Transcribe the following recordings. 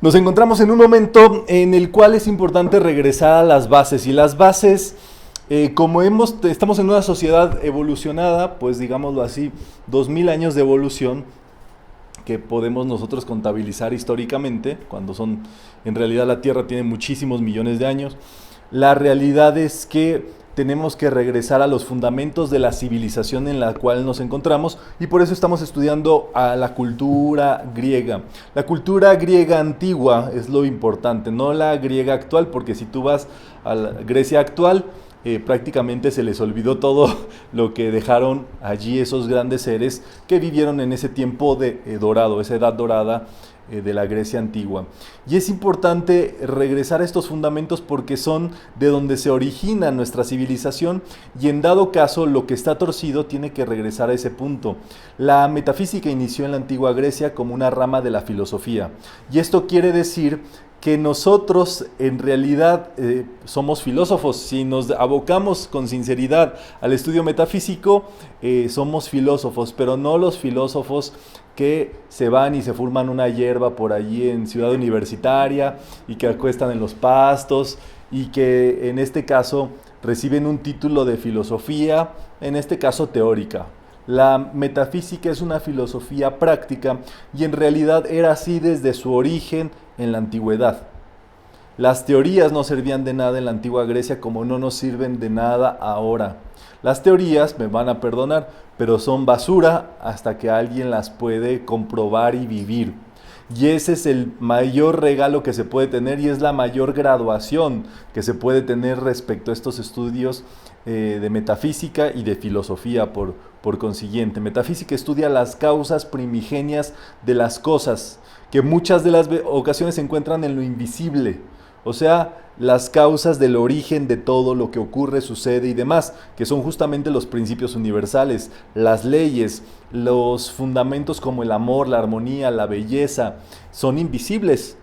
Nos encontramos en un momento en el cual es importante regresar a las bases. Y las bases, como estamos en una sociedad evolucionada, pues digámoslo así, 2000 años de evolución, que podemos nosotros contabilizar históricamente, cuando en realidad la Tierra tiene muchísimos millones de años. La realidad es que tenemos que regresar a los fundamentos de la civilización en la cual nos encontramos, y por eso estamos estudiando a la cultura griega. La cultura griega antigua es lo importante, no la griega actual, porque si tú vas a la Grecia actual, prácticamente se les olvidó todo lo que dejaron allí esos grandes seres que vivieron en ese tiempo dorado, esa edad dorada de la Grecia antigua. Y es importante regresar a estos fundamentos porque son de donde se origina nuestra civilización, y en dado caso lo que está torcido tiene que regresar a ese punto. La metafísica inició en la antigua Grecia como una rama de la filosofía, y esto quiere decir que nosotros en realidad somos filósofos. Si nos abocamos con sinceridad al estudio metafísico, somos filósofos, pero no los filósofos que se van y se forman una hierba por allí en Ciudad Universitaria y que acuestan en los pastos y que en este caso reciben un título de filosofía, en este caso teórica. La metafísica es una filosofía práctica y en realidad era así desde su origen en la antigüedad. Las teorías no servían de nada en la antigua Grecia como no nos sirven de nada ahora. Las teorías, me van a perdonar, pero son basura hasta que alguien las puede comprobar y vivir. Y ese es el mayor regalo que se puede tener y es la mayor graduación que se puede tener respecto a estos estudios de metafísica y de filosofía por consiguiente. Metafísica estudia las causas primigenias de las cosas, que muchas de las ocasiones se encuentran en lo invisible. O sea, las causas del origen de todo lo que ocurre, sucede y demás, que son justamente los principios universales, las leyes, los fundamentos como el amor, la armonía, la belleza, son invisibles.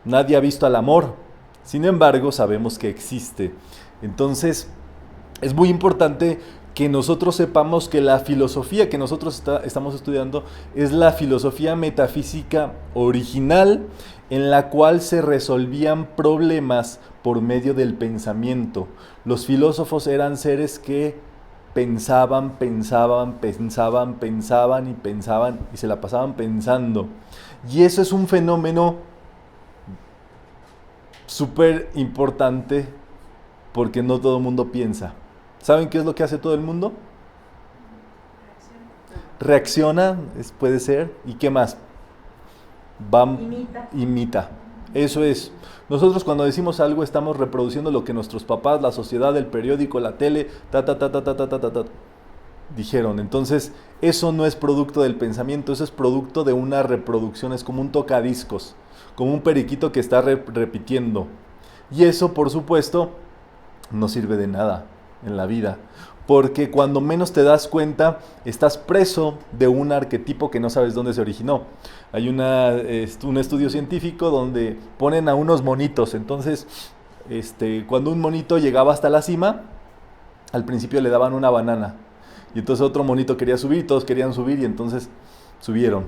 Nadie ha visto al amor, sin embargo sabemos que existe. Entonces, es muy importante que nosotros sepamos que la filosofía que nosotros estamos estudiando es la filosofía metafísica original, en la cual se resolvían problemas por medio del pensamiento. Los filósofos eran seres que pensaban y se la pasaban pensando. Y eso es un fenómeno súper importante porque no todo el mundo piensa. ¿Saben qué es lo que hace todo el mundo? Reacciona, puede ser. ¿Y qué más? Imita. Eso es. Nosotros cuando decimos algo estamos reproduciendo lo que nuestros papás, la sociedad, el periódico, la tele, dijeron. Entonces, eso no es producto del pensamiento, eso es producto de una reproducción, es como un tocadiscos, como un periquito que está repitiendo. Y eso, por supuesto, no sirve de nada en la vida, porque cuando menos te das cuenta, estás preso de un arquetipo que no sabes dónde se originó. Hay un estudio científico donde ponen a unos monitos, entonces cuando un monito llegaba hasta la cima, al principio le daban una banana, y entonces otro monito quería subir, todos querían subir, y entonces subieron.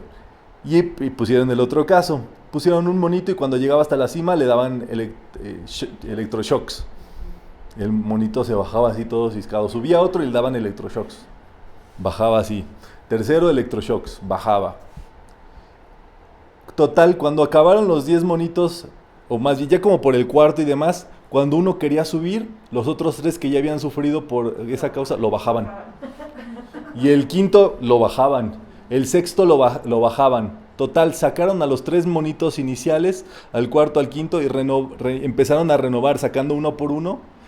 Y pusieron el otro caso, pusieron un monito y cuando llegaba hasta la cima le daban electroshocks. El monito se bajaba así todo ciscado. Subía otro y le daban electroshocks. Bajaba así. Tercero, electroshocks. Bajaba. Total, cuando acabaron los 10 monitos, o más bien ya como por el cuarto y demás, cuando uno quería subir, los otros 3 que ya habían sufrido por esa causa lo bajaban. Y el quinto lo bajaban. El sexto lo bajaban. Total, sacaron a los 3 monitos iniciales, al cuarto, al quinto, y empezaron a renovar, sacando uno por uno.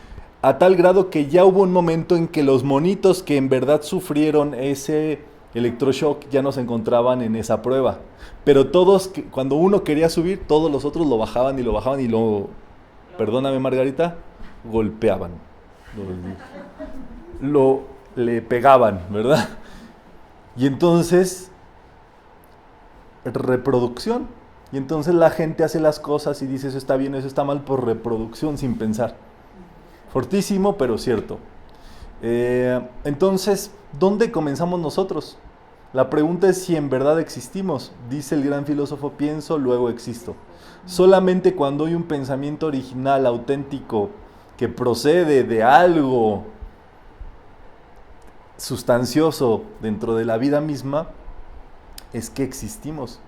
A tal grado que ya hubo un momento en que los monitos que en verdad sufrieron ese electroshock ya no se encontraban en esa prueba. Pero todos, cuando uno quería subir, todos los otros lo bajaban y perdóname Margarita, golpeaban. Le pegaban, ¿verdad? Y entonces, reproducción. Y entonces la gente hace las cosas y dice eso está bien, eso está mal por reproducción sin pensar. Fortísimo, pero cierto. Entonces, ¿dónde comenzamos nosotros? La pregunta es si en verdad existimos. Dice el gran filósofo, pienso, luego existo. Solamente cuando hay un pensamiento original, auténtico, que procede de algo sustancioso dentro de la vida misma, es que existimos.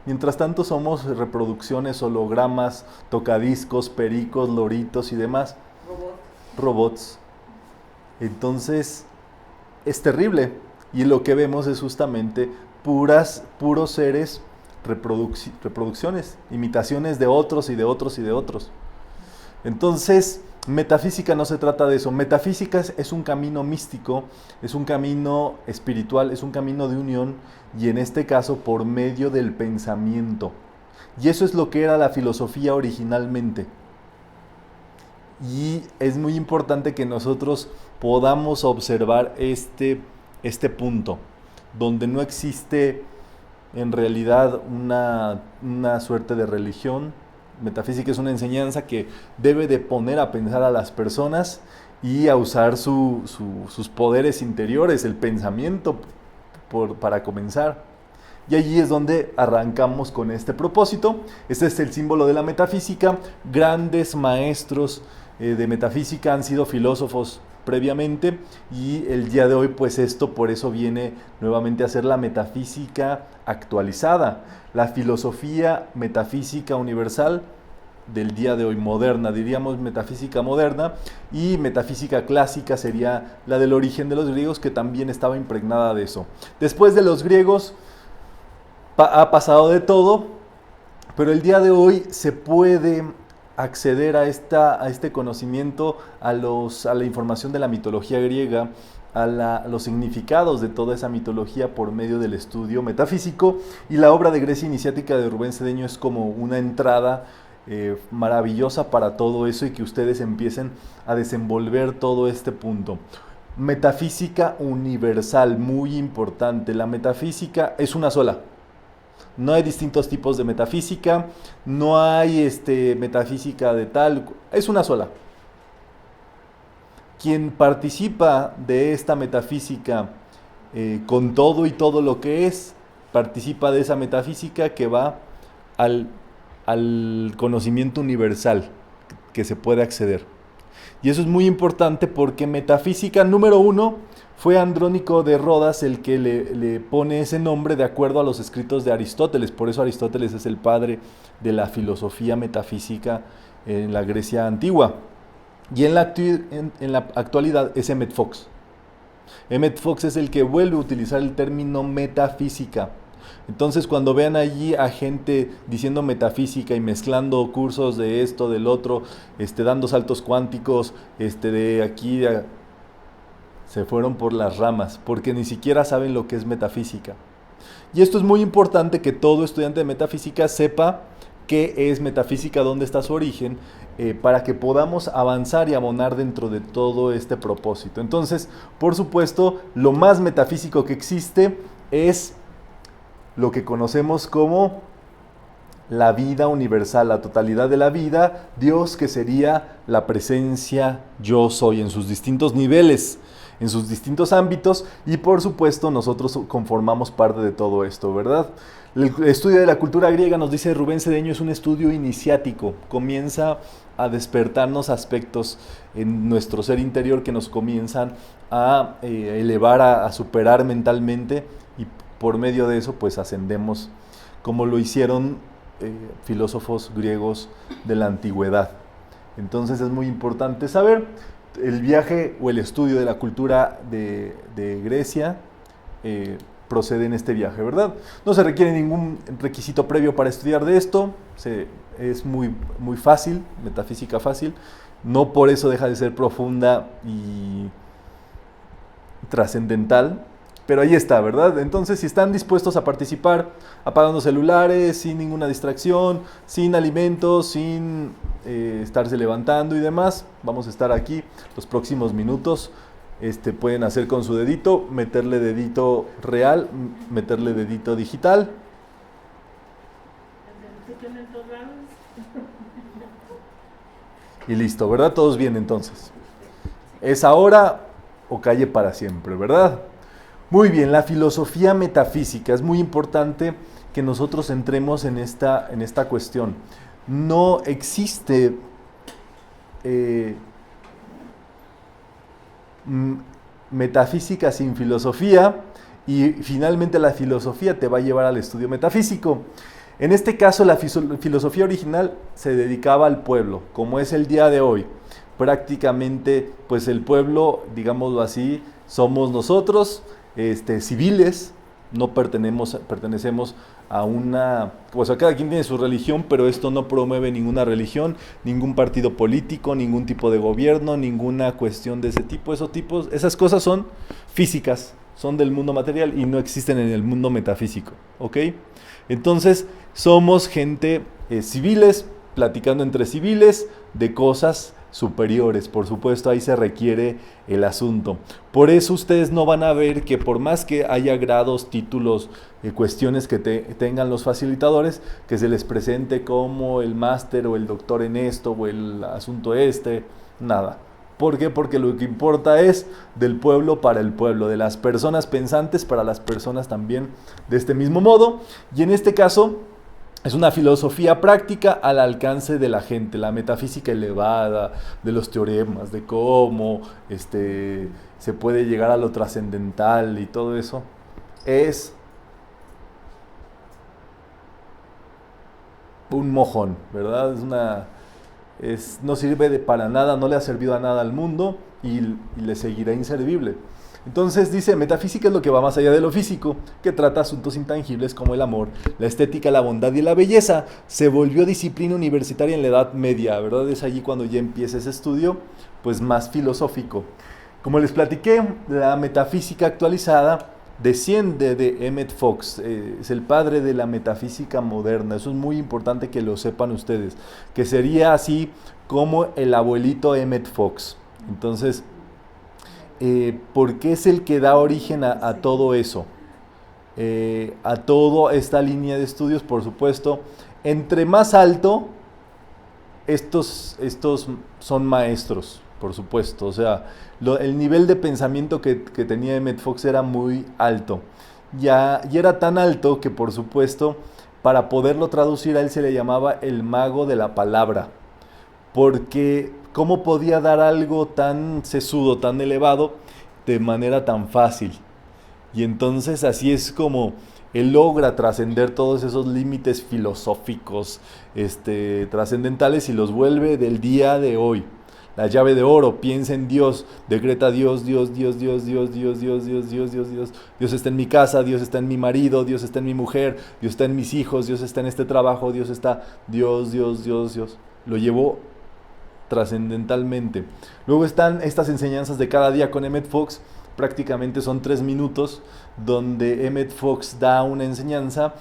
Mientras tanto somos reproducciones, hologramas, tocadiscos, pericos, loritos y demás. Robots. Entonces, es terrible. Y lo que vemos es justamente puros seres, reproducciones, imitaciones de otros y de otros y de otros. Entonces, metafísica no se trata de eso. Metafísica es un camino místico, es un camino espiritual, es un camino de unión, y en este caso por medio del pensamiento. Y eso es lo que era la filosofía originalmente. Y es muy importante que nosotros podamos observar este punto, donde no existe en realidad una suerte de religión. Metafísica es una enseñanza que debe de poner a pensar a las personas y a usar sus poderes interiores, el pensamiento, para comenzar. Y allí es donde arrancamos con este propósito. Este es el símbolo de la metafísica. Grandes maestros de metafísica han sido filósofos previamente, y el día de hoy pues esto por eso viene nuevamente a ser la metafísica actualizada, la filosofía metafísica universal del día de hoy, moderna, diríamos metafísica moderna, y metafísica clásica sería la del origen de los griegos, que también estaba impregnada de eso. Después de los griegos ha pasado de todo, pero el día de hoy se puede acceder a este conocimiento, a la información de la mitología griega, los significados de toda esa mitología por medio del estudio metafísico, y la obra de Grecia Iniciática de Rubén Cedeño es como una entrada maravillosa para todo eso, y que ustedes empiecen a desenvolver todo este punto. Metafísica universal, muy importante. La metafísica es una sola. No hay distintos tipos de metafísica, no hay metafísica de tal, es una sola. Quien participa de esta metafísica con todo y todo lo que es, participa de esa metafísica que va al conocimiento universal que se puede acceder. Y eso es muy importante porque metafísica número 1 fue Andrónico de Rodas el que le pone ese nombre de acuerdo a los escritos de Aristóteles. Por eso Aristóteles es el padre de la filosofía metafísica en la Grecia antigua. Y en la actualidad es Emmett Fox. Emmett Fox es el que vuelve a utilizar el término metafísica. Entonces, cuando vean allí a gente diciendo metafísica y mezclando cursos de esto, del otro, dando saltos cuánticos, de aquí, se fueron por las ramas, porque ni siquiera saben lo que es metafísica. Y esto es muy importante, que todo estudiante de metafísica sepa qué es metafísica, dónde está su origen, para que podamos avanzar y abonar dentro de todo este propósito. Entonces, por supuesto, lo más metafísico que existe es lo que conocemos como la vida universal, la totalidad de la vida, Dios, que sería la presencia yo soy en sus distintos niveles, en sus distintos ámbitos, y por supuesto nosotros conformamos parte de todo esto, ¿verdad? El estudio de la cultura griega, nos dice Rubén Cedeño, es un estudio iniciático, comienza a despertarnos aspectos en nuestro ser interior que nos comienzan a elevar, a superar mentalmente, y por medio de eso pues ascendemos, como lo hicieron filósofos griegos de la antigüedad. Entonces es muy importante saber. El viaje o el estudio de la cultura de Grecia procede en este viaje, ¿verdad? No se requiere ningún requisito previo para estudiar de esto, es muy, muy fácil, metafísica fácil, no por eso deja de ser profunda y trascendental, pero ahí está, ¿verdad? Entonces, si están dispuestos a participar, apagando celulares, sin ninguna distracción, sin alimentos, sin estarse levantando y demás, vamos a estar aquí los próximos minutos. Pueden hacer con su dedito, meterle dedito real, meterle dedito digital. Y listo, ¿verdad? Todos bien entonces. Es ahora o calle para siempre, ¿verdad? Muy bien, la filosofía metafísica. Es muy importante que nosotros entremos en esta cuestión. No existe eh, metafísica sin filosofía, y finalmente la filosofía te va a llevar al estudio metafísico. En este caso, la filosofía original se dedicaba al pueblo, como es el día de hoy. Prácticamente, pues el pueblo, digámoslo así, somos nosotros, civiles, no pertenecemos a una, pues a cada quien tiene su religión, pero esto no promueve ninguna religión, ningún partido político, ningún tipo de gobierno, ninguna cuestión de ese tipo. Esas cosas son físicas, son del mundo material y no existen en el mundo metafísico, ¿ok? Entonces, somos gente civiles, platicando entre civiles de cosas superiores. Por supuesto, ahí se requiere el asunto. Por eso ustedes no van a ver que por más que haya grados, títulos, cuestiones que tengan los facilitadores, que se les presente como el máster o el doctor en esto o el asunto nada. ¿Por qué? Porque lo que importa es del pueblo para el pueblo, de las personas pensantes para las personas también de este mismo modo. Y en este caso es una filosofía práctica al alcance de la gente, la metafísica elevada, de los teoremas, de cómo se puede llegar a lo trascendental y todo eso. Es un mojón, ¿verdad? No sirve para nada, no le ha servido a nada al mundo y le seguirá inservible. Entonces dice, metafísica es lo que va más allá de lo físico, que trata asuntos intangibles como el amor, la estética, la bondad y la belleza. Se volvió disciplina universitaria en la Edad Media, ¿verdad? Es allí cuando ya empieza ese estudio, pues más filosófico. Como les platiqué, la metafísica actualizada desciende de Emmett Fox, es el padre de la metafísica moderna. Eso es muy importante que lo sepan ustedes, que sería así como el abuelito Emmett Fox. Entonces, porque es el que da origen a todo eso, a toda esta línea de estudios, por supuesto. Entre más alto, estos son maestros, por supuesto. O sea, el nivel de pensamiento que tenía Emmett Fox era muy alto. Y era tan alto que, por supuesto, para poderlo traducir a él se le llamaba el mago de la palabra. Porque ¿cómo podía dar algo tan sesudo, tan elevado, de manera tan fácil? Y entonces así es como él logra trascender todos esos límites filosóficos, trascendentales, y los vuelve del día de hoy. La llave de oro, piensa en Dios, decreta Dios, Dios, Dios, Dios, Dios, Dios, Dios, Dios, Dios, Dios, Dios. Dios está en mi casa, Dios está en mi marido, Dios está en mi mujer, Dios está en mis hijos, Dios está en este trabajo, Dios está, Dios, Dios, Dios, Dios. Lo llevó trascendentalmente. Luego están estas enseñanzas de cada día con Emmett Fox. Prácticamente son 3 minutos donde Emmett Fox da una enseñanza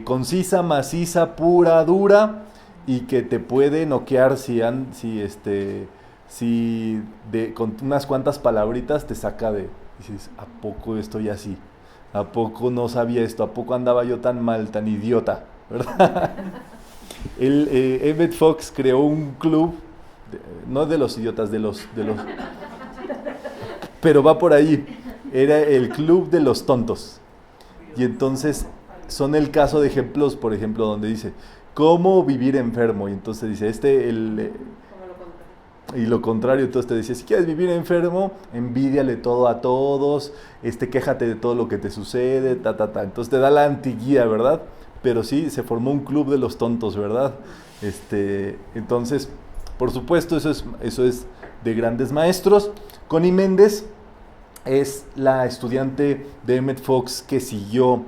concisa, maciza, pura, dura, y que te puede noquear con unas cuantas palabritas te saca de, dices, ¿a poco estoy así? ¿A poco no sabía esto? ¿A poco andaba yo tan mal, tan idiota? ¿Verdad? Emmett Fox creó un club, no de los idiotas, de los pero va por ahí. Era el club de los tontos. Y entonces son el caso de ejemplos, por ejemplo, donde dice cómo vivir enfermo, y entonces dice y lo contrario. Entonces te dice, si quieres vivir enfermo, envídiale todo a todos, quéjate de todo lo que te sucede, entonces te da la antiguía, ¿verdad? Pero sí, se formó un club de los tontos, ¿verdad? Entonces, por supuesto, eso es de grandes maestros. Connie Méndez es la estudiante de Emmett Fox que siguió,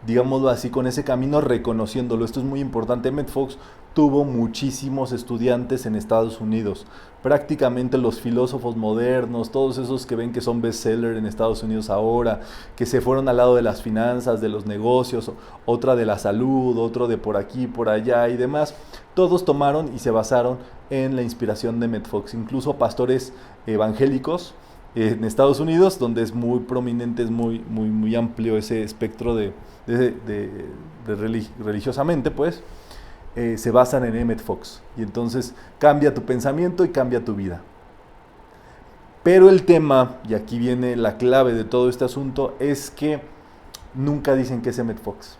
digámoslo así, con ese camino, reconociéndolo. Esto es muy importante. Emmett Fox tuvo muchísimos estudiantes en Estados Unidos. Prácticamente los filósofos modernos, todos esos que ven que son bestseller en Estados Unidos ahora, que se fueron al lado de las finanzas, de los negocios, otra de la salud, otro de por aquí, por allá y demás, todos tomaron y se basaron en la inspiración de Emmett Fox. Incluso pastores evangélicos en Estados Unidos, donde es muy prominente, es muy, muy, muy amplio ese espectro religiosamente, pues, se basan en Emmett Fox. Y entonces cambia tu pensamiento y cambia tu vida. Pero el tema, y aquí viene la clave de todo este asunto, es que nunca dicen que es Emmett Fox.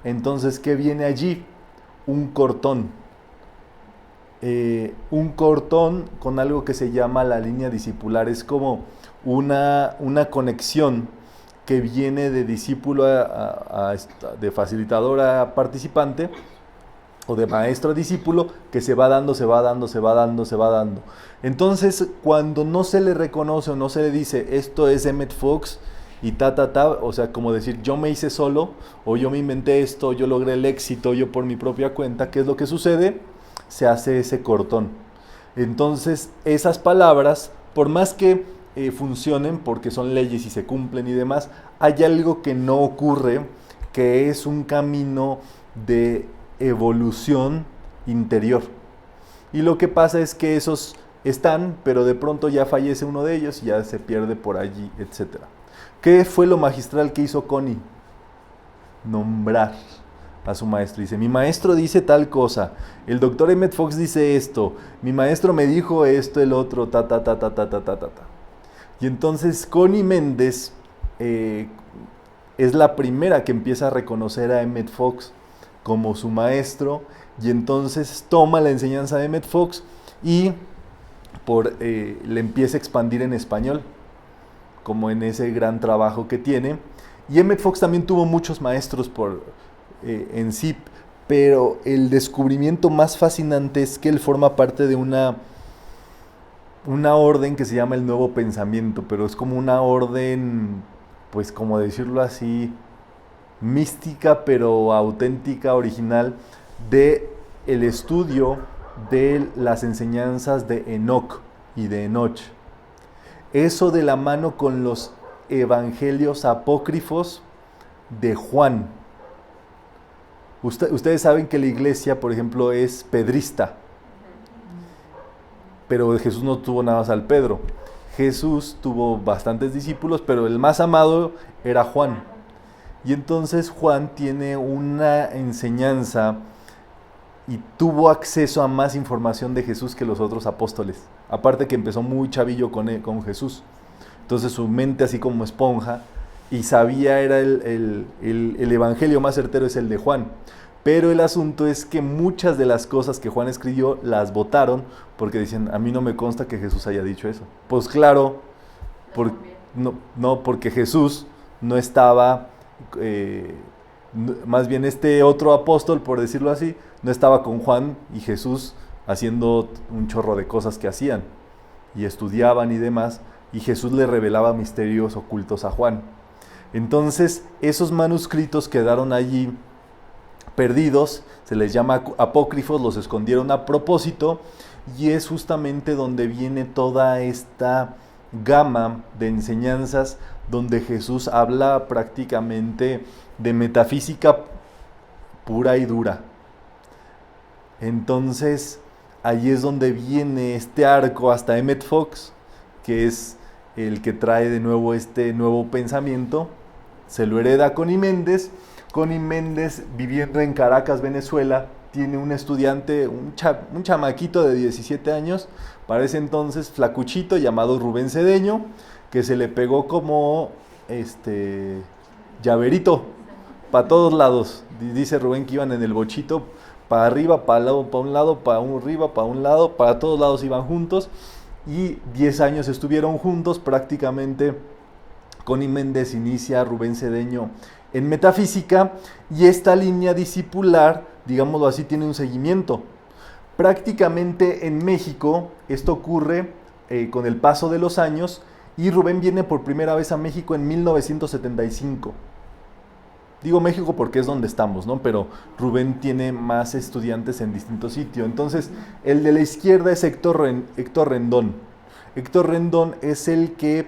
Entonces, ¿qué viene allí? Un cortón. Un cortón con algo que se llama la línea discipular. Es como una conexión que viene de discípulo de facilitador a participante, o de maestro a discípulo, que se va dando, se va dando, se va dando, se va dando. Entonces, cuando no se le reconoce o no se le dice, esto es Emmett Fox, y o sea, como decir, yo me hice solo, o yo me inventé esto, yo logré el éxito, yo por mi propia cuenta, ¿qué es lo que sucede? Se hace ese cortón. Entonces, esas palabras, por más que funcionen, porque son leyes y se cumplen y demás, hay algo que no ocurre, que es un camino de evolución interior. Y lo que pasa es que esos están, pero de pronto ya fallece uno de ellos y ya se pierde por allí, etc. ¿Qué fue lo magistral que hizo Connie? Nombrar a su maestro. Dice, mi maestro dice tal cosa, el doctor Emmett Fox dice esto, mi maestro me dijo esto, el otro, ta. Y entonces Connie Méndez es la primera que empieza a reconocer a Emmett Fox como su maestro, y entonces toma la enseñanza de Emmett Fox y le empieza a expandir en español, como en ese gran trabajo que tiene. Y Emmett Fox también tuvo muchos maestros en sí, pero el descubrimiento más fascinante es que él forma parte de una orden que se llama el Nuevo Pensamiento, pero es como una orden, pues como decirlo así, mística pero auténtica, original, de el estudio de las enseñanzas de Enoch y de Enoch. Eso de la mano con los evangelios apócrifos de Juan. Ustedes saben que la iglesia, por ejemplo, es pedrista, pero Jesús no tuvo nada más al Pedro. Jesús tuvo bastantes discípulos, pero el más amado era Juan. Y entonces Juan tiene una enseñanza y tuvo acceso a más información de Jesús que los otros apóstoles. Aparte que empezó muy chavillo con Jesús. Entonces su mente así como esponja, y sabía, era el evangelio más certero es el de Juan. Pero el asunto es que muchas de las cosas que Juan escribió las votaron porque dicen, a mí no me consta que Jesús haya dicho eso. Pues claro, porque Jesús no estaba... más bien este otro apóstol, por decirlo así, no estaba con Juan y Jesús haciendo un chorro de cosas que hacían y estudiaban y demás, y Jesús le revelaba misterios ocultos a Juan. Entonces esos manuscritos quedaron allí perdidos, se les llama apócrifos, los escondieron a propósito, y es justamente donde viene toda esta gama de enseñanzas donde Jesús habla prácticamente de metafísica pura y dura. Entonces, ahí es donde viene este arco hasta Emmett Fox, que es el que trae de nuevo este nuevo pensamiento. Se lo hereda Connie Méndez. Connie Méndez, viviendo en Caracas, Venezuela, tiene un estudiante, un chamaquito de 17 años, para ese entonces flacuchito, llamado Rubén Cedeño, que se le pegó como llaverito para todos lados. Dice Rubén que iban en el bochito, para arriba, para un lado, para arriba, para un lado, para todos lados iban juntos, y 10 años estuvieron juntos prácticamente. Connie Méndez inicia a Rubén Cedeño en metafísica, y esta línea discipular, digámoslo así, tiene un seguimiento. Prácticamente en México esto ocurre con el paso de los años, y Rubén viene por primera vez a México en 1975. Digo México porque es donde estamos, ¿no? Pero Rubén tiene más estudiantes en distintos sitios. Entonces, el de la izquierda es Héctor Rendón. Héctor Rendón es el que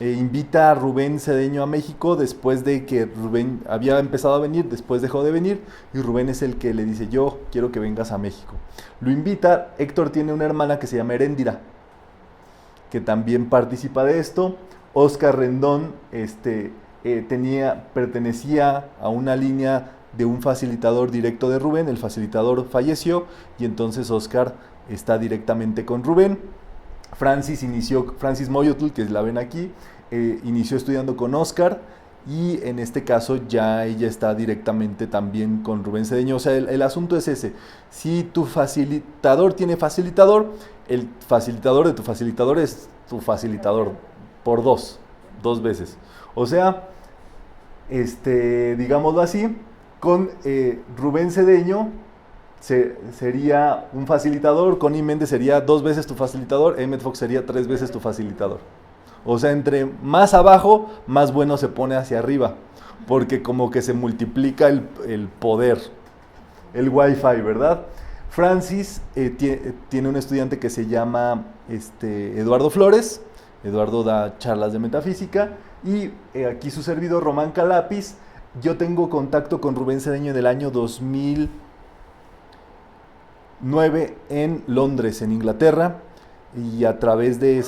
invita a Rubén Cedeño a México después de que Rubén había empezado a venir, después dejó de venir, y Rubén es el que le dice, yo quiero que vengas a México. Lo invita. Héctor tiene una hermana que se llama Heréndira, que también participa de esto. Óscar Rendón pertenecía a una línea de un facilitador directo de Rubén. El facilitador falleció y entonces Óscar está directamente con Rubén. Francis Moyotl, que la ven aquí, inició estudiando con Oscar, y en este caso ya ella está directamente también con Rubén Cedeño. O sea, el asunto es ese: si tu facilitador tiene facilitador, el facilitador de tu facilitador es tu facilitador por dos veces. O sea, digámoslo así, con Rubén Cedeño sería un facilitador, Connie Méndez sería 2 veces tu facilitador, Emmett Fox sería 3 veces tu facilitador. O sea, entre más abajo, más bueno se pone hacia arriba, porque como que se multiplica el poder, el wifi, ¿verdad? Francis tiene un estudiante que se llama Eduardo Flores. Eduardo da charlas de metafísica, y aquí su servidor Román Calapis. Yo tengo contacto con Rubén Cedeño en el año 2009 en Londres, en Inglaterra, y a través de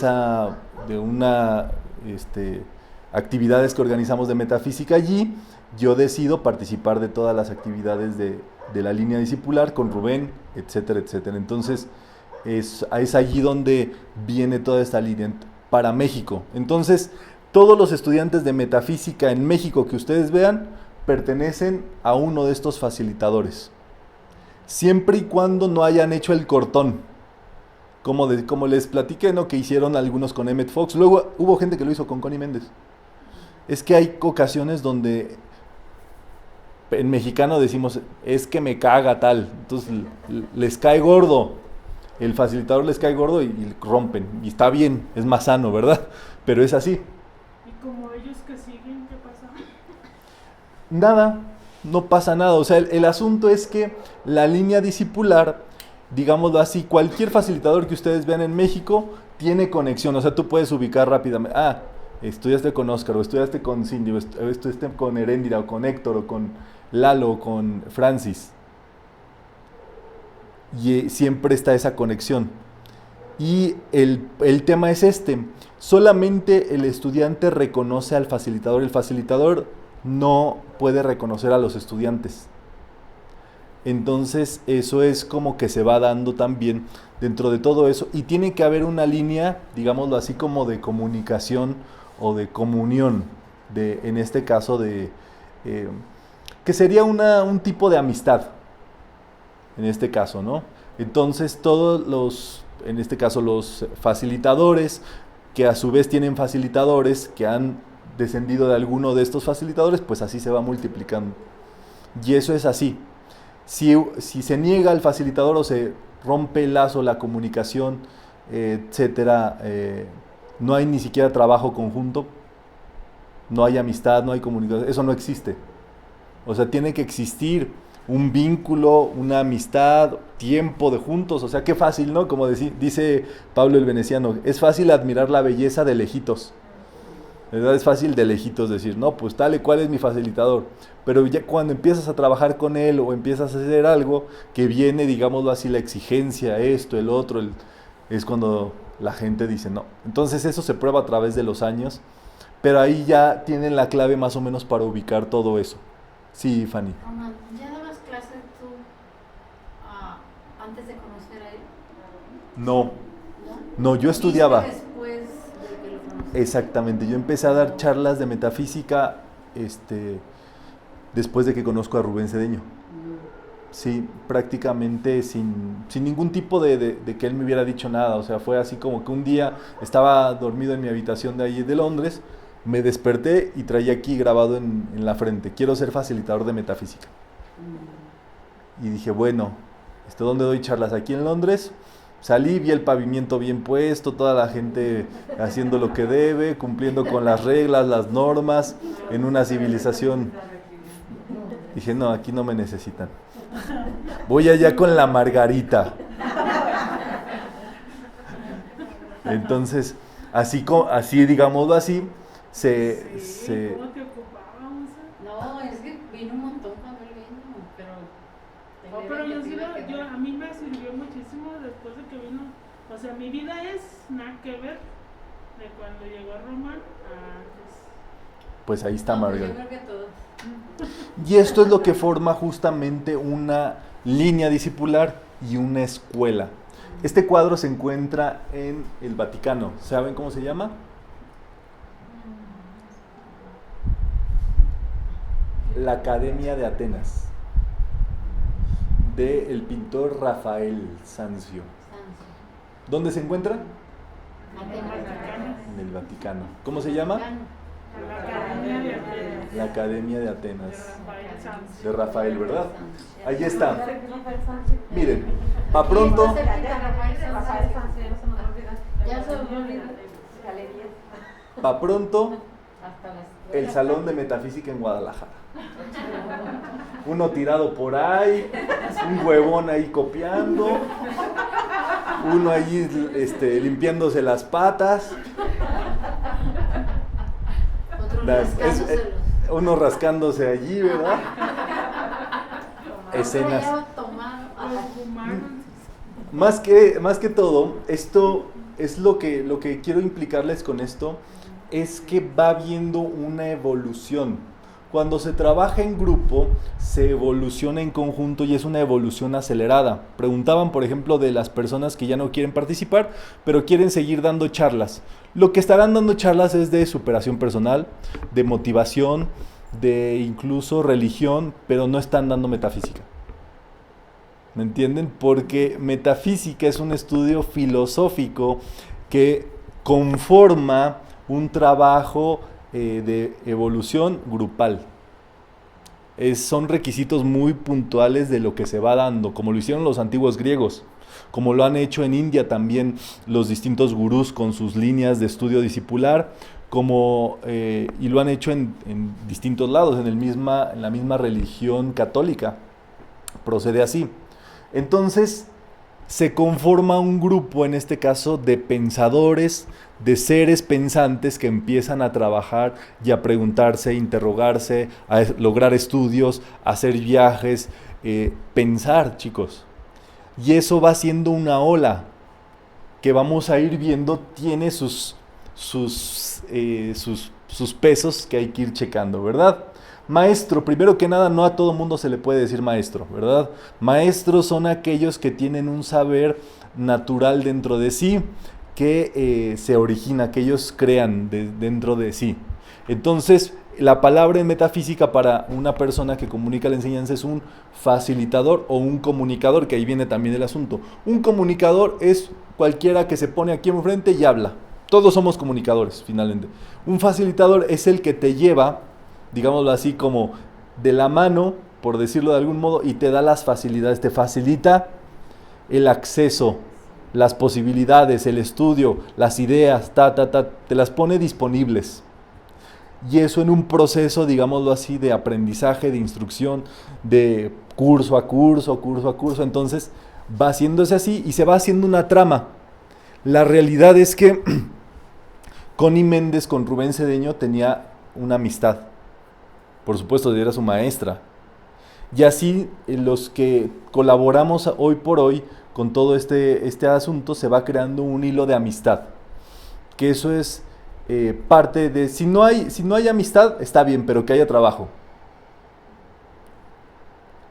actividades que organizamos de metafísica allí, yo decido participar de todas las actividades de la línea discipular con Rubén, etcétera, etcétera. Entonces es allí donde viene toda esta línea para México. Entonces, todos los estudiantes de metafísica en México que ustedes vean pertenecen a uno de estos facilitadores, siempre y cuando no hayan hecho el cortón, como les platiqué, ¿no? Que hicieron algunos con Emmett Fox. Luego hubo gente que lo hizo con Connie Méndez. Es que hay ocasiones donde en mexicano decimos, es que me caga tal, entonces les cae gordo, el facilitador les cae gordo y rompen, y está bien, es más sano, ¿verdad? Pero es así. ¿Y como ellos que siguen, qué pasa? Nada, no pasa nada. O sea, el asunto es que la línea discipular, digámoslo así, cualquier facilitador que ustedes vean en México tiene conexión. O sea, tú puedes ubicar rápidamente, estudiaste con Oscar, o estudiaste con Cindy, o estudiaste con Heréndira, o con Héctor, o con Lalo, o con Francis. Y siempre está esa conexión. Y el tema es solamente el estudiante reconoce al facilitador. El facilitador no puede reconocer a los estudiantes. Entonces eso es como que se va dando también dentro de todo eso, y tiene que haber una línea, digámoslo así, como de comunicación o de comunión, en este caso que sería un tipo de amistad, en este caso, ¿no? Entonces en este caso los facilitadores, que a su vez tienen facilitadores que han descendido de alguno de estos facilitadores, pues así se va multiplicando. Y eso es así. Si se niega el facilitador o se rompe el lazo, la comunicación, etcétera, no hay ni siquiera trabajo conjunto, no hay amistad, no hay comunicación, eso no existe. O sea, tiene que existir un vínculo, una amistad, tiempo de juntos. O sea, qué fácil, ¿no? Como dice Pablo el Veneciano, es fácil admirar la belleza de lejitos. ¿Verdad? Es fácil de lejitos decir, no, pues tal y cual es mi facilitador. Pero ya cuando empiezas a trabajar con él o empiezas a hacer algo, que viene, digámoslo así, la exigencia, esto, el otro, es cuando la gente dice no. Entonces eso se prueba a través de los años, pero ahí ya tienen la clave más o menos para ubicar todo eso. Sí, Fanny. ¿Ya dabas clases tú antes de conocer a él? No, yo estudiaba. Después de que lo conocí. Exactamente, yo empecé a dar charlas de metafísica después de que conozco a Rubén Cedeño. Sí, prácticamente sin ningún tipo de que él me hubiera dicho nada. O sea, fue así como que un día estaba dormido en mi habitación de allí de Londres, me desperté y traía aquí grabado en la frente, quiero ser facilitador de metafísica. Y dije, bueno, ¿dónde doy charlas? Aquí en Londres. Salí, vi el pavimento bien puesto, toda la gente haciendo lo que debe, cumpliendo con las reglas, las normas, en una civilización. Dije, no, aquí no me necesitan. Voy allá con la Margarita. Entonces, así digámoslo así, ¿Cómo te ocupábamos? No, es que vino un montón cuando él vino, pero A mí me sirvió muchísimo después de que vino. O sea, mi vida es nada que ver de cuando llegó a Roma a antes. Pues ahí está Margarita. Yo creo que todos. Y esto es lo que forma justamente una línea discipular y una escuela. Este cuadro se encuentra en el Vaticano. ¿Saben cómo se llama? La Academia de Atenas, del pintor Rafael Sanzio. ¿Dónde se encuentra? En el Vaticano. ¿Cómo se llama? La Academia de Atenas. La Academia de Atenas. Rafael Sanz. De Rafael, ¿verdad? Ahí está. Miren, pa' pronto, Ya se me olvidó. pa' pronto, Hasta las el Salón de Metafísica en Guadalajara. Uno tirado por ahí, un huevón ahí copiando, uno allí limpiándose las patas, otros las- rascándoselos. uno rascándose allí, ¿verdad? Escenas. Otro ya tomado. Los humanos. Más que todo, esto es lo que quiero implicarles con esto, es que va habiendo una evolución. Cuando se trabaja en grupo, se evoluciona en conjunto y es una evolución acelerada. Preguntaban, por ejemplo, de las personas que ya no quieren participar, pero quieren seguir dando charlas. Lo que estarán dando charlas es de superación personal, de motivación, de incluso religión, pero no están dando metafísica. ¿Me entienden? Porque metafísica es un estudio filosófico que conforma un trabajo de evolución grupal. Son requisitos muy puntuales de lo que se va dando, como lo hicieron los antiguos griegos, como lo han hecho en India también los distintos gurús con sus líneas de estudio discipular, y lo han hecho en distintos lados, en la misma religión católica. Procede así. Entonces, se conforma un grupo, en este caso, de pensadores, de seres pensantes que empiezan a trabajar y a preguntarse, interrogarse, a lograr estudios, a hacer viajes, pensar, chicos. Y eso va siendo una ola que vamos a ir viendo, tiene sus pesos que hay que ir checando, ¿verdad? Maestro, primero que nada, no a todo mundo se le puede decir maestro, ¿verdad? Maestros son aquellos que tienen un saber natural dentro de sí, que se origina, que ellos crean dentro de sí. Entonces, la palabra en metafísica para una persona que comunica la enseñanza es un facilitador o un comunicador, que ahí viene también el asunto. Un comunicador es cualquiera que se pone aquí enfrente y habla. Todos somos comunicadores, finalmente. Un facilitador es el que te lleva, digámoslo así, como de la mano, por decirlo de algún modo, y te da las facilidades, te facilita el acceso, las posibilidades, el estudio, las ideas, te las pone disponibles. Y eso en un proceso, digámoslo así, de aprendizaje, de instrucción, de curso a curso, entonces va haciéndose así y se va haciendo una trama. La realidad es que Connie Méndez con Rubén Cedeño tenía una amistad. Por supuesto, era su maestra. Y así los que colaboramos hoy por hoy con todo este asunto, se va creando un hilo de amistad. Que eso es parte de... Si no hay amistad, está bien, pero que haya trabajo.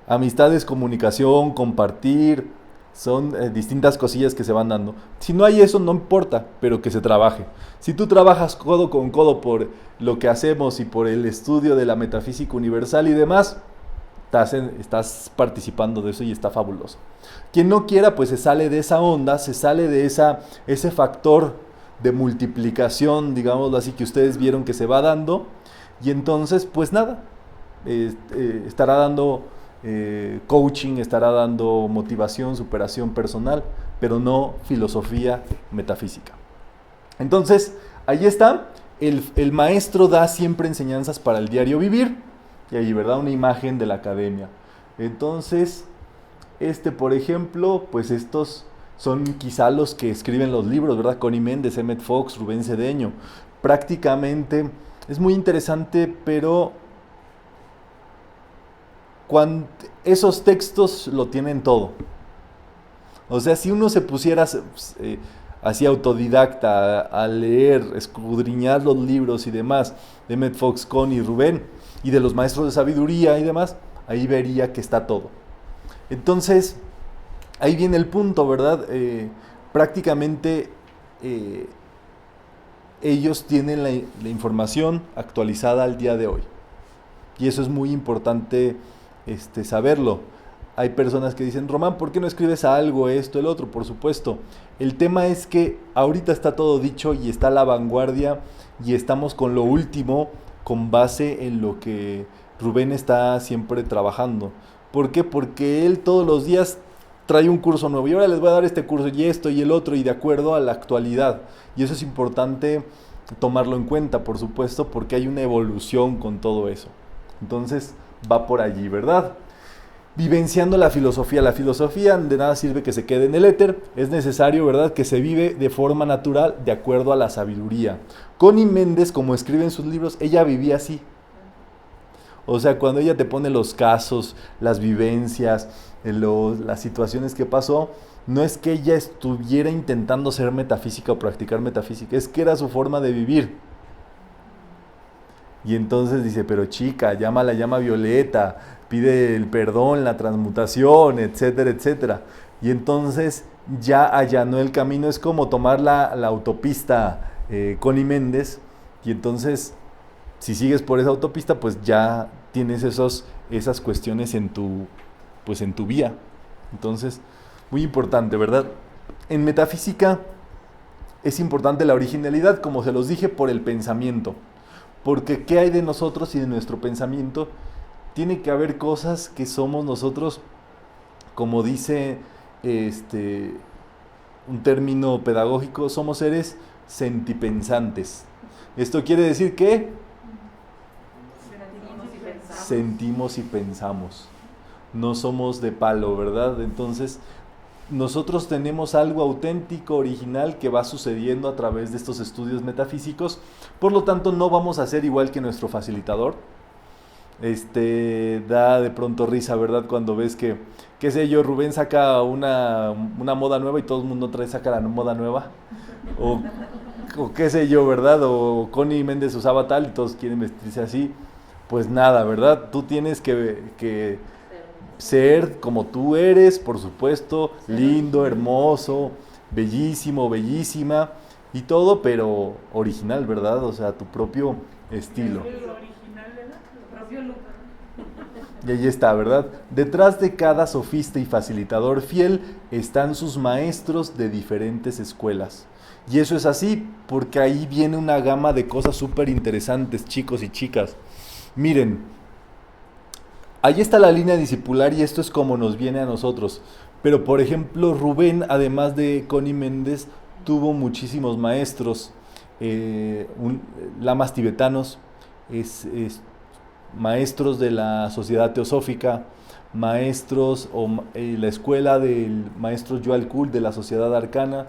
Amistad es comunicación, compartir, son distintas cosillas que se van dando. Si no hay eso, no importa, pero que se trabaje. Si tú trabajas codo con codo por lo que hacemos y por el estudio de la metafísica universal y demás, estás participando de eso y está fabuloso. Quien no quiera, pues se sale de esa onda, se sale de ese factor de multiplicación, digámoslo así, que ustedes vieron que se va dando, y entonces, pues nada, estará dando coaching, estará dando motivación, superación personal, pero no filosofía metafísica. Entonces, ahí está, el maestro da siempre enseñanzas para el diario vivir, y ahí, ¿verdad? Una imagen de la academia. Entonces, por ejemplo, pues estos son quizá los que escriben los libros, ¿verdad? Connie Méndez, Emmett Fox, Rubén Cedeño. Prácticamente es muy interesante, pero cuando esos textos lo tienen todo. O sea, si uno se pusiera así autodidacta a leer, escudriñar los libros y demás de Emmett Fox, Connie y Rubén, y de los maestros de sabiduría y demás, ahí vería que está todo. Entonces, ahí viene el punto, ¿verdad? Prácticamente ellos tienen la información actualizada al día de hoy. Y eso es muy importante saberlo. Hay personas que dicen, Román, ¿por qué no escribes algo, esto, el otro? Por supuesto. El tema es que ahorita está todo dicho y está a la vanguardia y estamos con lo último con base en lo que Rubén está siempre trabajando. ¿Por qué? Porque él todos los días trae un curso nuevo y ahora les voy a dar este curso y esto y el otro y de acuerdo a la actualidad. Y eso es importante tomarlo en cuenta, por supuesto, porque hay una evolución con todo eso. Entonces va por allí, ¿verdad? Vivenciando la filosofía. La filosofía de nada sirve que se quede en el éter, es necesario, ¿verdad?, que se vive de forma natural, de acuerdo a la sabiduría. Connie Méndez, como escribe en sus libros, ella vivía así. O sea, cuando ella te pone los casos, las vivencias, las situaciones que pasó, no es que ella estuviera intentando ser metafísica o practicar metafísica, es que era su forma de vivir. Y entonces dice, pero chica, llama a la llama violeta, pide el perdón, la transmutación, etcétera, etcétera. Y entonces ya allanó el camino, es como tomar la autopista Connie Méndez, y entonces si sigues por esa autopista, pues ya tienes esas cuestiones en tu vía. Entonces, muy importante, ¿verdad? En metafísica es importante la originalidad, como se los dije, por el pensamiento. Porque ¿qué hay de nosotros y de nuestro pensamiento? Tiene que haber cosas que somos nosotros, como dice un término pedagógico, somos seres sentipensantes. Esto quiere decir que sentimos y pensamos. No somos de palo, ¿verdad? Entonces, nosotros tenemos algo auténtico, original, que va sucediendo a través de estos estudios metafísicos. Por lo tanto, no vamos a ser igual que nuestro facilitador. Da de pronto risa, ¿verdad? Cuando ves que, qué sé yo, Rubén saca una moda nueva y todo el mundo saca la moda nueva. O qué sé yo, ¿verdad? O Connie Méndez usaba tal y todos quieren vestirse así. Pues nada, ¿verdad? Tú tienes que ser como tú eres, por supuesto, lindo, hermoso, bellísimo, bellísima y todo, pero original, ¿verdad? O sea, tu propio estilo. Y ahí está, ¿verdad? Detrás de cada sofista y facilitador fiel están sus maestros de diferentes escuelas. Y eso es así porque ahí viene una gama de cosas súper interesantes, chicos y chicas. Miren, ahí está la línea discipular y esto es como nos viene a nosotros. Pero, por ejemplo, Rubén, además de Connie Méndez, tuvo muchísimos maestros, lamas tibetanos, maestros de la Sociedad Teosófica, maestros o la escuela del maestro Joel Kuhl de la Sociedad Arcana.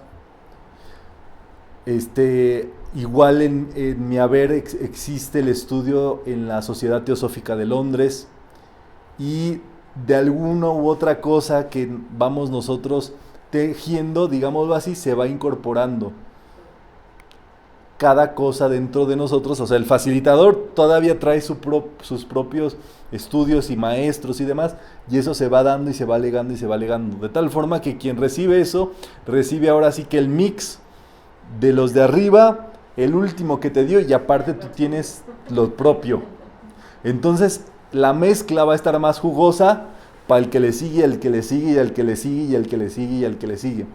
Igual en mi haber existe el estudio en la Sociedad Teosófica de Londres, y de alguna u otra cosa que vamos nosotros tejiendo, digámoslo así, se va incorporando cada cosa dentro de nosotros. O sea, el facilitador todavía trae sus propios estudios y maestros y demás, y eso se va dando y se va legando y se va legando, de tal forma que quien recibe eso, recibe ahora sí que el mix de los de arriba, el último que te dio, y aparte tú tienes lo propio. Entonces la mezcla va a estar más jugosa para el que le sigue, el que le sigue, y el que le sigue, y el que le sigue, y el que le sigue.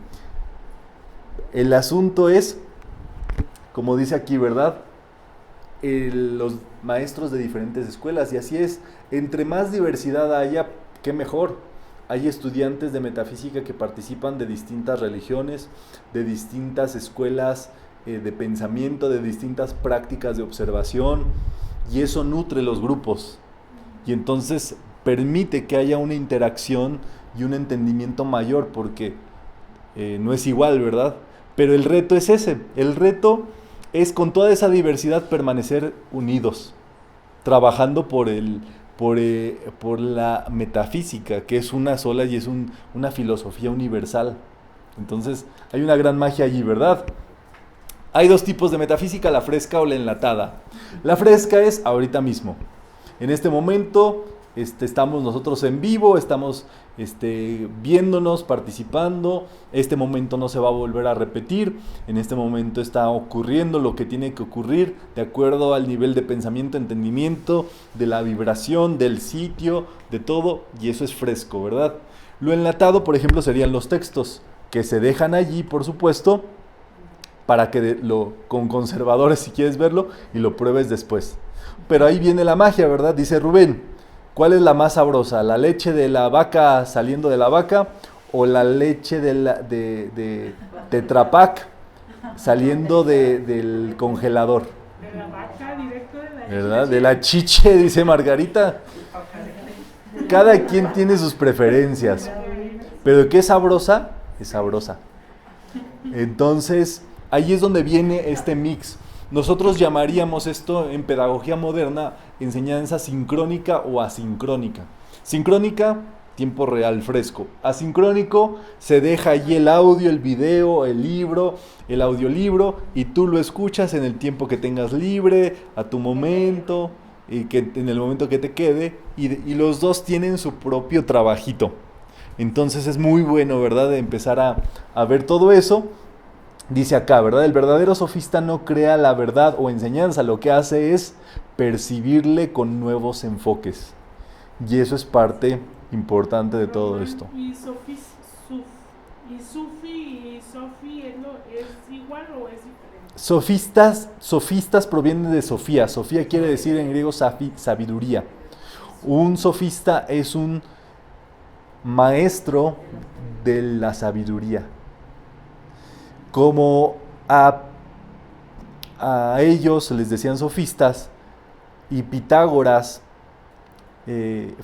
El asunto es, como dice aquí, ¿verdad? Los maestros de diferentes escuelas, y así es, entre más diversidad haya, qué mejor. Hay estudiantes de metafísica que participan de distintas religiones, de distintas escuelas de pensamiento, de distintas prácticas de observación, y eso nutre los grupos. Y entonces permite que haya una interacción y un entendimiento mayor, porque no es igual, ¿verdad? Pero el reto es ese, el reto es con toda esa diversidad permanecer unidos, trabajando por la metafísica, que es una sola y es una filosofía universal. Entonces hay una gran magia allí, ¿verdad? Hay dos tipos de metafísica, la fresca o la enlatada. La fresca es ahorita mismo. En este momento estamos nosotros en vivo, estamos viéndonos, participando, este momento no se va a volver a repetir, en este momento está ocurriendo lo que tiene que ocurrir de acuerdo al nivel de pensamiento, entendimiento, de la vibración, del sitio, de todo, y eso es fresco, ¿verdad? Lo enlatado, por ejemplo, serían los textos, que se dejan allí, por supuesto, para que con conservadores, si quieres verlo, y lo pruebes después. Pero ahí viene la magia, ¿verdad? Dice Rubén, ¿cuál es la más sabrosa? ¿La leche de la vaca saliendo de la vaca o la leche de Tetra Pak saliendo del congelador? De la vaca, directo de la ¿Verdad? De la chiche, dice Margarita. Cada quien tiene sus preferencias. Pero ¿qué es sabrosa? Es sabrosa. Entonces, ahí es donde viene este mix. Nosotros llamaríamos esto en pedagogía moderna enseñanza sincrónica o asincrónica. Sincrónica, tiempo real, fresco. Asincrónico, se deja allí el audio, el video, el libro, el audiolibro, y tú lo escuchas en el tiempo que tengas libre, a tu momento, y que en el momento que te quede, y los dos tienen su propio trabajito. Entonces es muy bueno, ¿verdad?, de empezar a ver todo eso. Dice acá, ¿verdad? El verdadero sofista no crea la verdad o enseñanza, lo que hace es percibirle con nuevos enfoques. Y eso es parte importante de todo esto. ¿Y Sufi y Sofi es igual o es diferente? Sofistas provienen de Sofía. Sofía quiere decir en griego sabiduría. Un sofista es un maestro de la sabiduría. Como a ellos les decían sofistas, y Pitágoras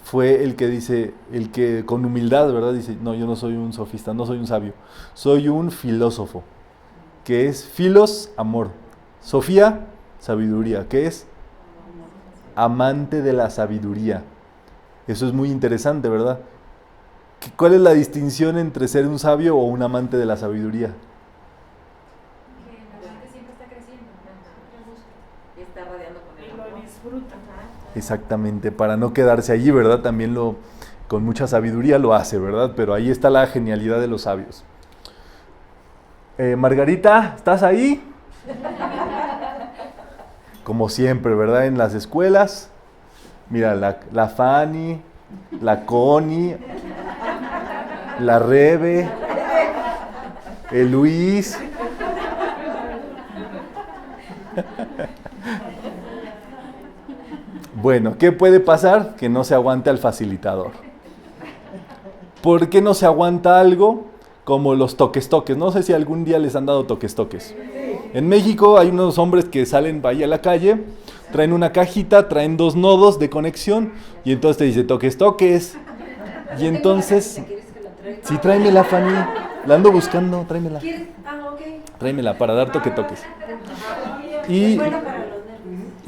fue el que con humildad, ¿verdad? Dice, no, yo no soy un sofista, no soy un sabio, soy un filósofo, que es filos, amor, Sofía, sabiduría, que es amante de la sabiduría. Eso es muy interesante, ¿verdad? ¿Cuál es la distinción entre ser un sabio o un amante de la sabiduría? Exactamente, para no quedarse allí, ¿verdad? También con mucha sabiduría lo hace, ¿verdad? Pero ahí está la genialidad de los sabios. Margarita, ¿estás ahí? Como siempre, ¿verdad? En las escuelas. Mira, la Fanny, la Connie, la Rebe, el Luis. Bueno, ¿qué puede pasar? Que no se aguante al facilitador. ¿Por qué no se aguanta algo? Como los toques-toques. No sé si algún día les han dado toques-toques. En México hay unos hombres que salen ahí a la calle, traen una cajita, traen 2 nodos de conexión, y entonces te dice toques-toques. Y entonces, sí, tráemela, Fanny. La ando buscando, tráemela. Tráemela para dar toque-toques. Y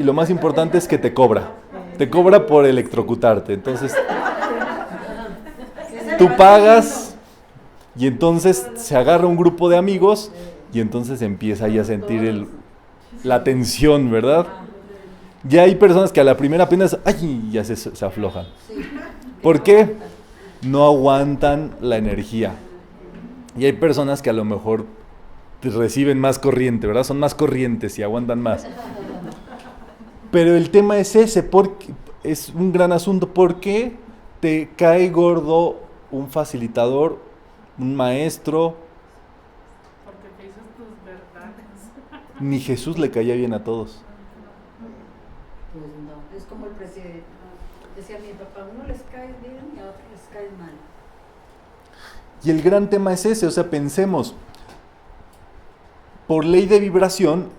lo más importante es que te cobra. Te cobra por electrocutarte. Entonces, tú pagas y entonces se agarra un grupo de amigos y entonces empieza ahí a sentir la tensión, ¿verdad? Ya hay personas que a la primera apenas, ¡ay!, ya se aflojan. ¿Por qué? No aguantan la energía. Y hay personas que a lo mejor reciben más corriente, ¿verdad? Son más corrientes y aguantan más. Pero el tema es ese, porque es un gran asunto. ¿Por qué te cae gordo un facilitador, un maestro? Porque te dices tus verdades. Ni Jesús le caía bien a todos. Pues no, es como el presidente. Decía mi papá, a uno les cae bien y a otros les cae mal. Y el gran tema es ese, o sea, pensemos, por ley de vibración,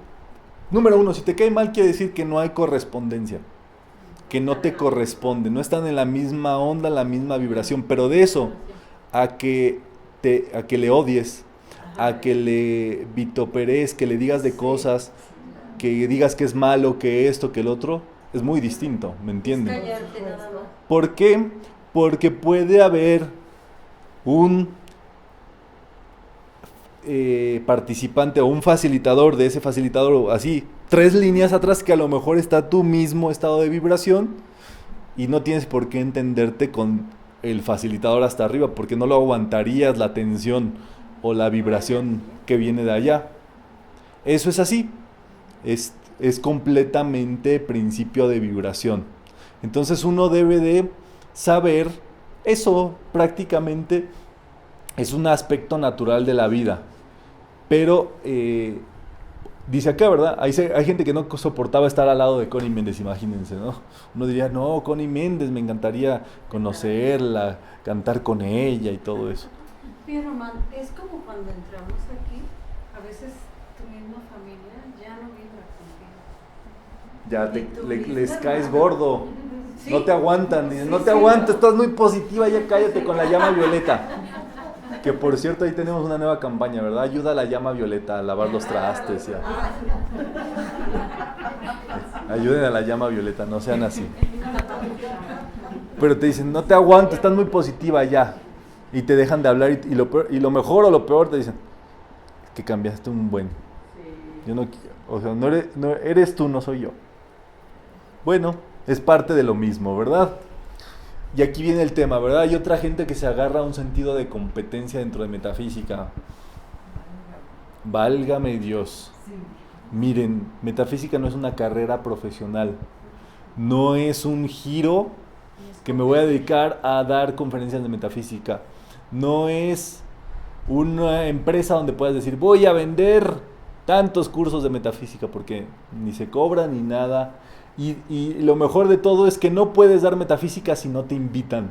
número 1, si te cae mal quiere decir que no hay correspondencia, que no te corresponde, no están en la misma onda, la misma vibración, pero de eso a que le odies, a que le vitoperes, que le digas de cosas, que digas que es malo, que esto, que el otro, es muy distinto, ¿me entienden? Callarte nada más. ¿Por qué? Porque puede haber un participante o un facilitador de ese facilitador, así, 3 líneas atrás, que a lo mejor está tu mismo estado de vibración, y no tienes por qué entenderte con el facilitador hasta arriba, porque no lo aguantarías la tensión o la vibración que viene de allá. Eso es así, es completamente principio de vibración. Entonces uno debe de saber, eso prácticamente es un aspecto natural de la vida, pero dice acá, ¿verdad? Hay gente que no soportaba estar al lado de Connie Méndez, imagínense, ¿no? Uno diría, no, Connie Méndez, me encantaría conocerla, cantar con ella y todo eso. Pero, man, es como cuando entramos aquí, a veces tu misma familia ya no vibra contigo. Ya les caes gordo, ¿Sí? no te aguantan, Sí, no te sí. aguantas, estás muy positiva, ya cállate con la llama violeta. Que por cierto, ahí tenemos una nueva campaña, ¿verdad? Ayuda a la llama violeta a lavar los trastes. Ya. Ayuden a la llama violeta, no sean así. Pero te dicen, no te aguanto, estás muy positiva ya. Y te dejan de hablar y lo mejor o lo peor te dicen, que cambiaste un buen. Yo no, o sea, no eres tú, no soy yo. Bueno, es parte de lo mismo, ¿verdad? Y aquí viene el tema, ¿verdad? Hay otra gente que se agarra a un sentido de competencia dentro de metafísica. Válgame Dios. Miren, metafísica no es una carrera profesional. No es un giro que me voy a dedicar a dar conferencias de metafísica. No es una empresa donde puedas decir, voy a vender tantos cursos de metafísica, porque ni se cobra ni nada. Y lo mejor de todo es que no puedes dar metafísica si no te invitan.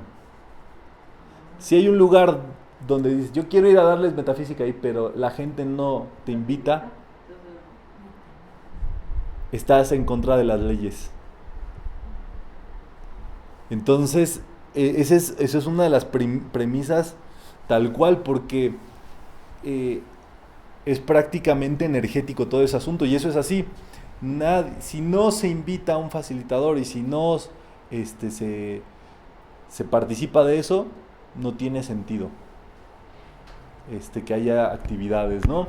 Si hay un lugar donde dices, yo quiero ir a darles metafísica ahí, pero la gente no te invita, estás en contra de las leyes. Entonces, esa es una de las premisas tal cual, porque es prácticamente energético todo ese asunto, y eso es así. Si no se invita a un facilitador y si no se participa de eso, no tiene sentido que haya actividades, ¿no?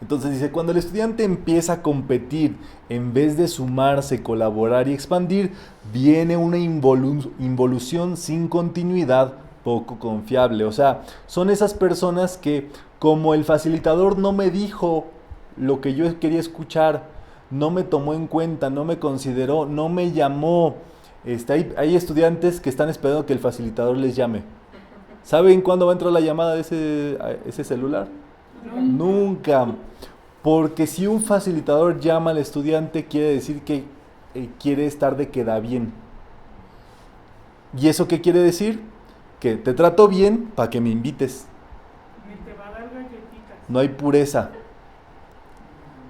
Entonces dice, cuando el estudiante empieza a competir en vez de sumarse, colaborar y expandir, viene una involución sin continuidad, poco confiable. O sea, son esas personas que, como el facilitador no me dijo lo que yo quería escuchar, no me tomó en cuenta, no me consideró, no me llamó. Hay estudiantes que están esperando que el facilitador les llame. ¿Saben cuándo va a entrar la llamada de ese celular? Nunca. Porque si un facilitador llama al estudiante, quiere decir que quiere estar de queda bien. ¿Y eso qué quiere decir? Que te trato bien para que me invites. Y te va a dar galletitas. No hay pureza.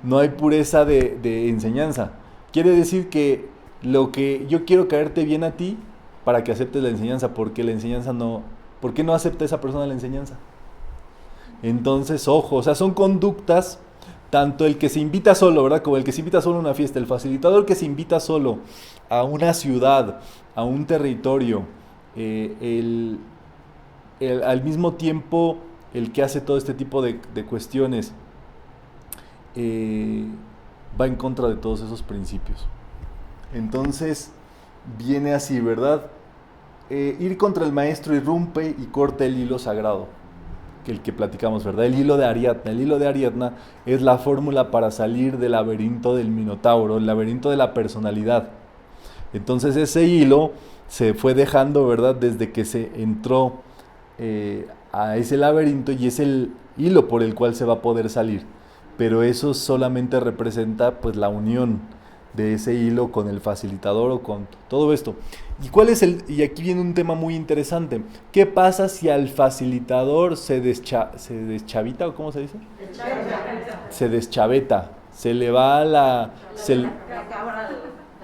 No hay pureza de enseñanza. Quiere decir que lo que yo quiero caerte bien a ti para que aceptes la enseñanza, porque la enseñanza no... ¿Por qué no acepta esa persona la enseñanza? Entonces, ojo, o sea, son conductas, tanto el que se invita solo, ¿verdad? Como el que se invita solo a una fiesta, el facilitador que se invita solo a una ciudad, a un territorio, al mismo tiempo el que hace todo este tipo de cuestiones, va en contra de todos esos principios. Entonces viene así, ¿verdad? Ir contra el maestro irrumpe y corta el hilo sagrado, que el que platicamos, ¿verdad? El hilo de Ariadna. El hilo de Ariadna es la fórmula para salir del laberinto del Minotauro, el laberinto de la personalidad. Entonces ese hilo se fue dejando, ¿verdad? Desde que se entró a ese laberinto, y es el hilo por el cual se va a poder salir. Pero eso solamente representa pues la unión de ese hilo con el facilitador o con todo esto. Y aquí viene un tema muy interesante. ¿Qué pasa si al facilitador se deschavita, o cómo se dice? Se deschaveta, se le va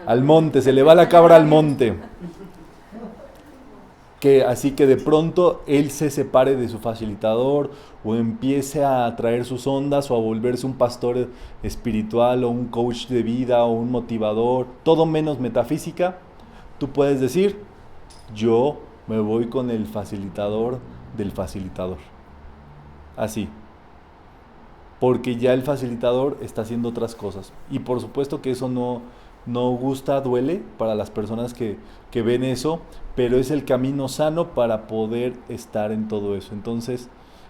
al monte, se le va la cabra al monte. Así que de pronto él se separe de su facilitador, o empiece a traer sus ondas, o a volverse un pastor espiritual, o un coach de vida, o un motivador, todo menos metafísica. Tú puedes decir, yo me voy con el facilitador del facilitador. Así. Porque ya el facilitador está haciendo otras cosas. Y por supuesto que eso no no gusta, duele para las personas que ven eso, pero es el camino sano para poder estar en todo eso. Entonces,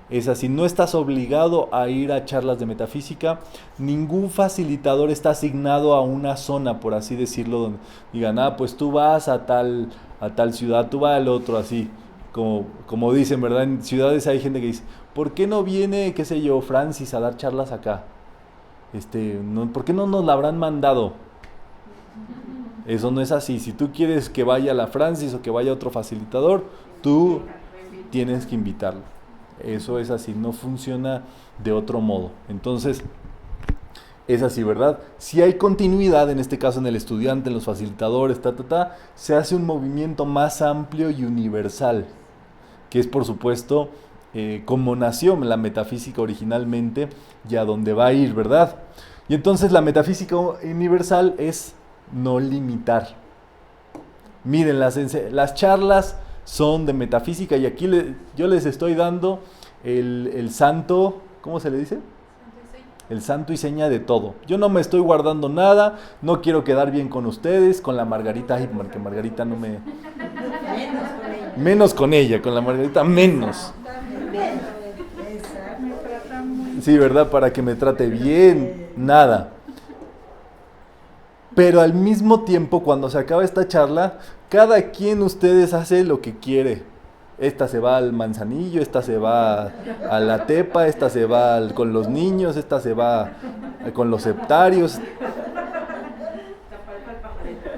es así, no estás obligado a ir a charlas de metafísica, ningún facilitador está asignado a una zona, por así decirlo, donde digan, pues tú vas a tal ciudad, tú vas al otro, así, como dicen, ¿verdad? En ciudades hay gente que dice, ¿por qué no viene, qué sé yo, Francis a dar charlas acá? ¿Por qué no nos la habrán mandado? Eso no es así. Si tú quieres que vaya la Francis o que vaya otro facilitador, tú tienes que invitarlo. Eso es así, no funciona de otro modo. Entonces, es así, ¿verdad? Si hay continuidad, en este caso en el estudiante, en los facilitadores, se hace un movimiento más amplio y universal, que es por supuesto como nació la metafísica originalmente y a dónde va a ir, ¿verdad? Y entonces la metafísica universal es no limitar. Miren, las charlas son de metafísica y aquí yo les estoy dando el santo, ¿cómo se le dice? El santo y seña de todo. Yo no me estoy guardando nada, no quiero quedar bien con ustedes, con la Margarita, porque Margarita no me... Menos con ella, con la Margarita menos. Sí, ¿verdad? Para que me trate bien, nada. Pero al mismo tiempo, cuando se acaba esta charla, cada quien ustedes hace lo que quiere. Esta se va al Manzanillo, esta se va a la Tepa, esta se va con los niños, esta se va con los septarios,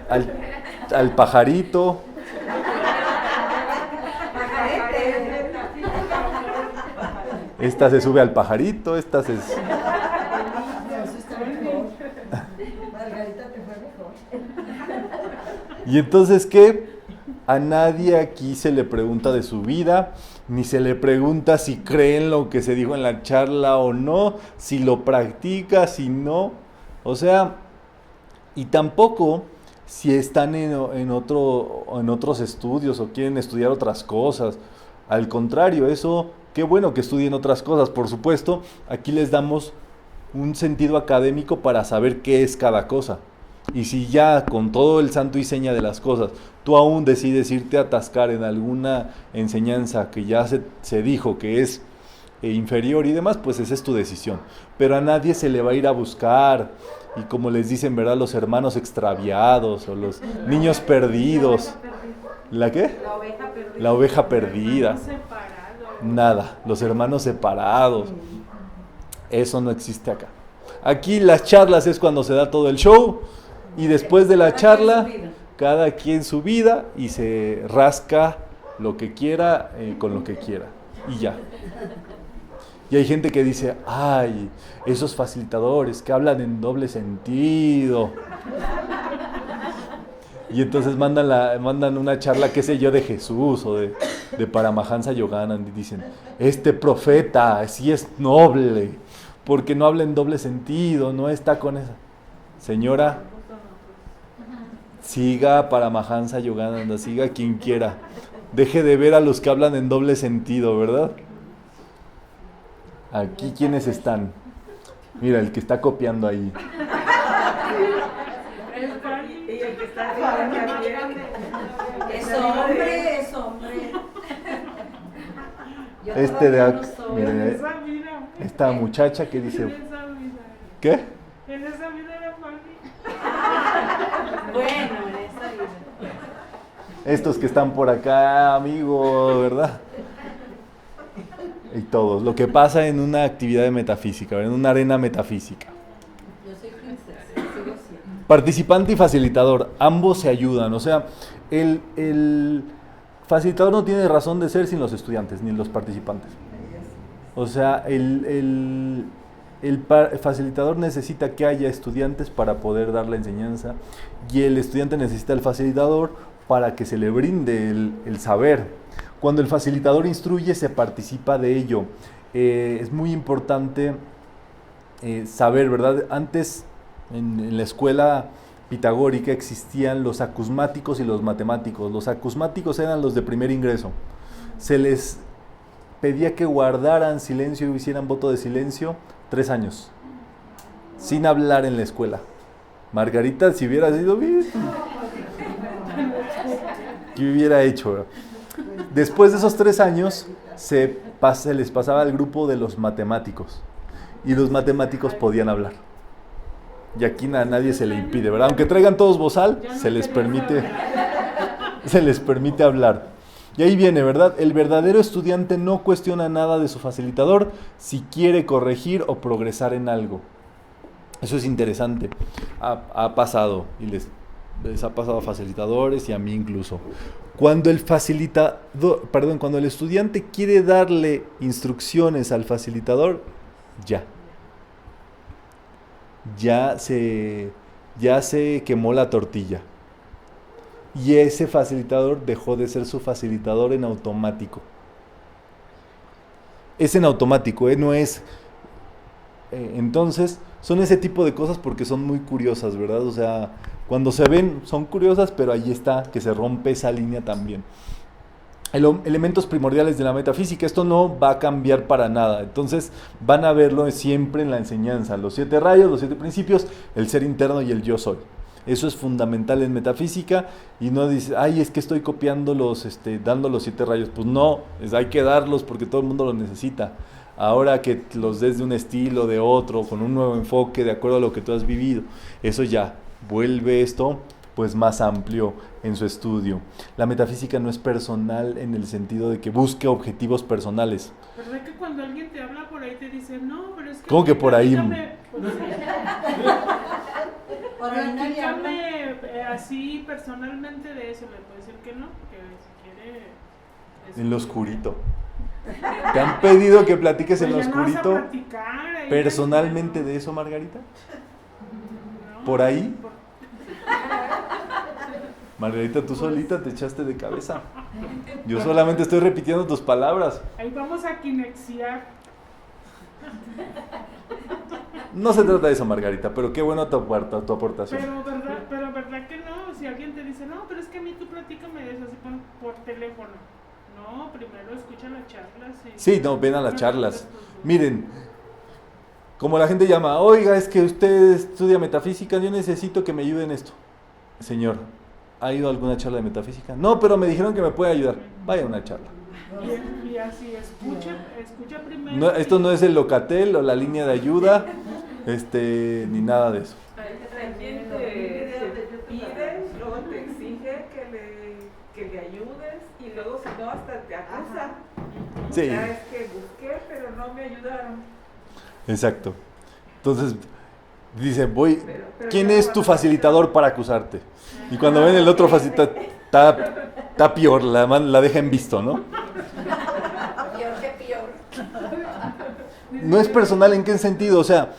al pajarito. Esta se sube al pajarito, esta se... Y entonces, ¿qué? A nadie aquí se le pregunta de su vida, ni se le pregunta si cree en lo que se dijo en la charla o no, si lo practica, si no. O sea, y tampoco si están en otros estudios o quieren estudiar otras cosas. Al contrario, eso, qué bueno que estudien otras cosas, por supuesto. Aquí les damos un sentido académico para saber qué es cada cosa. Y si ya con todo el santo y seña de las cosas, tú aún decides irte a atascar en alguna enseñanza que ya se dijo que es inferior y demás, pues esa es tu decisión. Pero a nadie se le va a ir a buscar, y como les dicen, ¿verdad? Los hermanos extraviados o los niños perdidos. ¿La qué? La oveja perdida. La oveja perdida. Separado. Nada, los hermanos separados. Eso no existe acá. Aquí las charlas es cuando se da todo el show. Y después de la charla, cada quien su vida y se rasca lo que quiera con lo que quiera. Y ya. Y hay gente que dice, ay, esos facilitadores que hablan en doble sentido. Y entonces mandan una charla, qué sé yo, de Jesús o de Paramahansa Yogananda y dicen, este profeta sí es noble, porque no habla en doble sentido, no está con esa. Señora, siga Paramahansa Yogananda, siga quien quiera. Deje de ver a los que hablan en doble sentido, ¿verdad? Aquí, ¿quiénes están? Mira, el que está copiando ahí. Es hombre, es hombre. Mire, esta muchacha que dice, ¿qué? En esa vida era Fanny. Bueno, en esa vida. Estos que están por acá, amigo, ¿verdad? Y todos. Lo que pasa en una actividad de metafísica, en una arena metafísica. Yo soy princesa, sigo siendo. Participante y facilitador, ambos se ayudan. O sea, el facilitador no tiene razón de ser sin los estudiantes ni los participantes. O sea, el facilitador necesita que haya estudiantes para poder dar la enseñanza y el estudiante necesita el facilitador para que se le brinde el saber. Cuando el facilitador instruye, se participa de ello. Es muy importante saber, ¿verdad? Antes, en la escuela pitagórica, existían los acusmáticos y los matemáticos. Los acusmáticos eran los de primer ingreso. Se les pedía que guardaran silencio y hicieran voto de silencio 3 años, sin hablar en la escuela. Margarita, si hubiera sido bien, ¿qué hubiera hecho? Después de esos 3 años, se les pasaba al grupo de los matemáticos. Y los matemáticos podían hablar. Y aquí a nadie se le impide, ¿verdad? Aunque traigan todos bozal, se les permite hablar. Y ahí viene, ¿verdad? El verdadero estudiante no cuestiona nada de su facilitador si quiere corregir o progresar en algo. Eso es interesante. Ha pasado, y les ha pasado a facilitadores y a mí incluso. Cuando el estudiante quiere darle instrucciones al facilitador, ya se quemó la tortilla. Y ese facilitador dejó de ser su facilitador en automático. Es en automático, no es... entonces, son ese tipo de cosas porque son muy curiosas, ¿verdad? O sea, cuando se ven, son curiosas, pero ahí está, que se rompe esa línea también. Elementos primordiales de la metafísica, esto no va a cambiar para nada, entonces van a verlo siempre en la enseñanza, los 7 rayos, los 7 principios, el ser interno y el yo soy. Eso es fundamental en metafísica y no dices, ay, es que estoy copiando dando los 7 rayos. Pues no, hay que darlos porque todo el mundo los necesita. Ahora que los des de un estilo, de otro, con un nuevo enfoque, de acuerdo a lo que tú has vivido, eso ya vuelve esto pues más amplio en su estudio. La metafísica no es personal en el sentido de que busque objetivos personales. ¿Verdad que cuando alguien te habla por ahí te dice, no, pero es que... ¿Cómo que por ahí? Platícame así personalmente de eso, me puede decir que no, que si quiere... En lo oscurito. ¿Te han pedido que platiques en lo oscurito personalmente de eso, Margarita? No, ¿Por ahí? Margarita, tú solita te echaste de cabeza. Yo solamente estoy repitiendo tus palabras. Ahí vamos a kinexiar. No se trata de eso, Margarita, pero qué buena tu aportación. Pero verdad que no, si alguien te dice, no, pero es que a mí tú platícame de eso, así por teléfono. No, primero escucha las charlas. Sí, no, ven a las charlas. Miren, como la gente llama, oiga, es que usted estudia metafísica, yo necesito que me ayude en esto. Señor, ¿ha ido a alguna charla de metafísica? No, pero me dijeron que me puede ayudar. Vaya a una charla. Y así, escucha primero. No, esto no es el Locatel o la línea de ayuda, ni nada de eso. Alguien te pide, luego te exige que le ayudes y luego si no hasta te acusa. Sí. Ya es que busqué, pero no me ayudaron. Exacto. Entonces, dice, pero ¿quién ya es tu facilitador para acusarte? Y cuando ven el otro facilitador, está peor, la deja en visto, ¿no? Peor que peor. No es personal, ¿en qué sentido? O sea,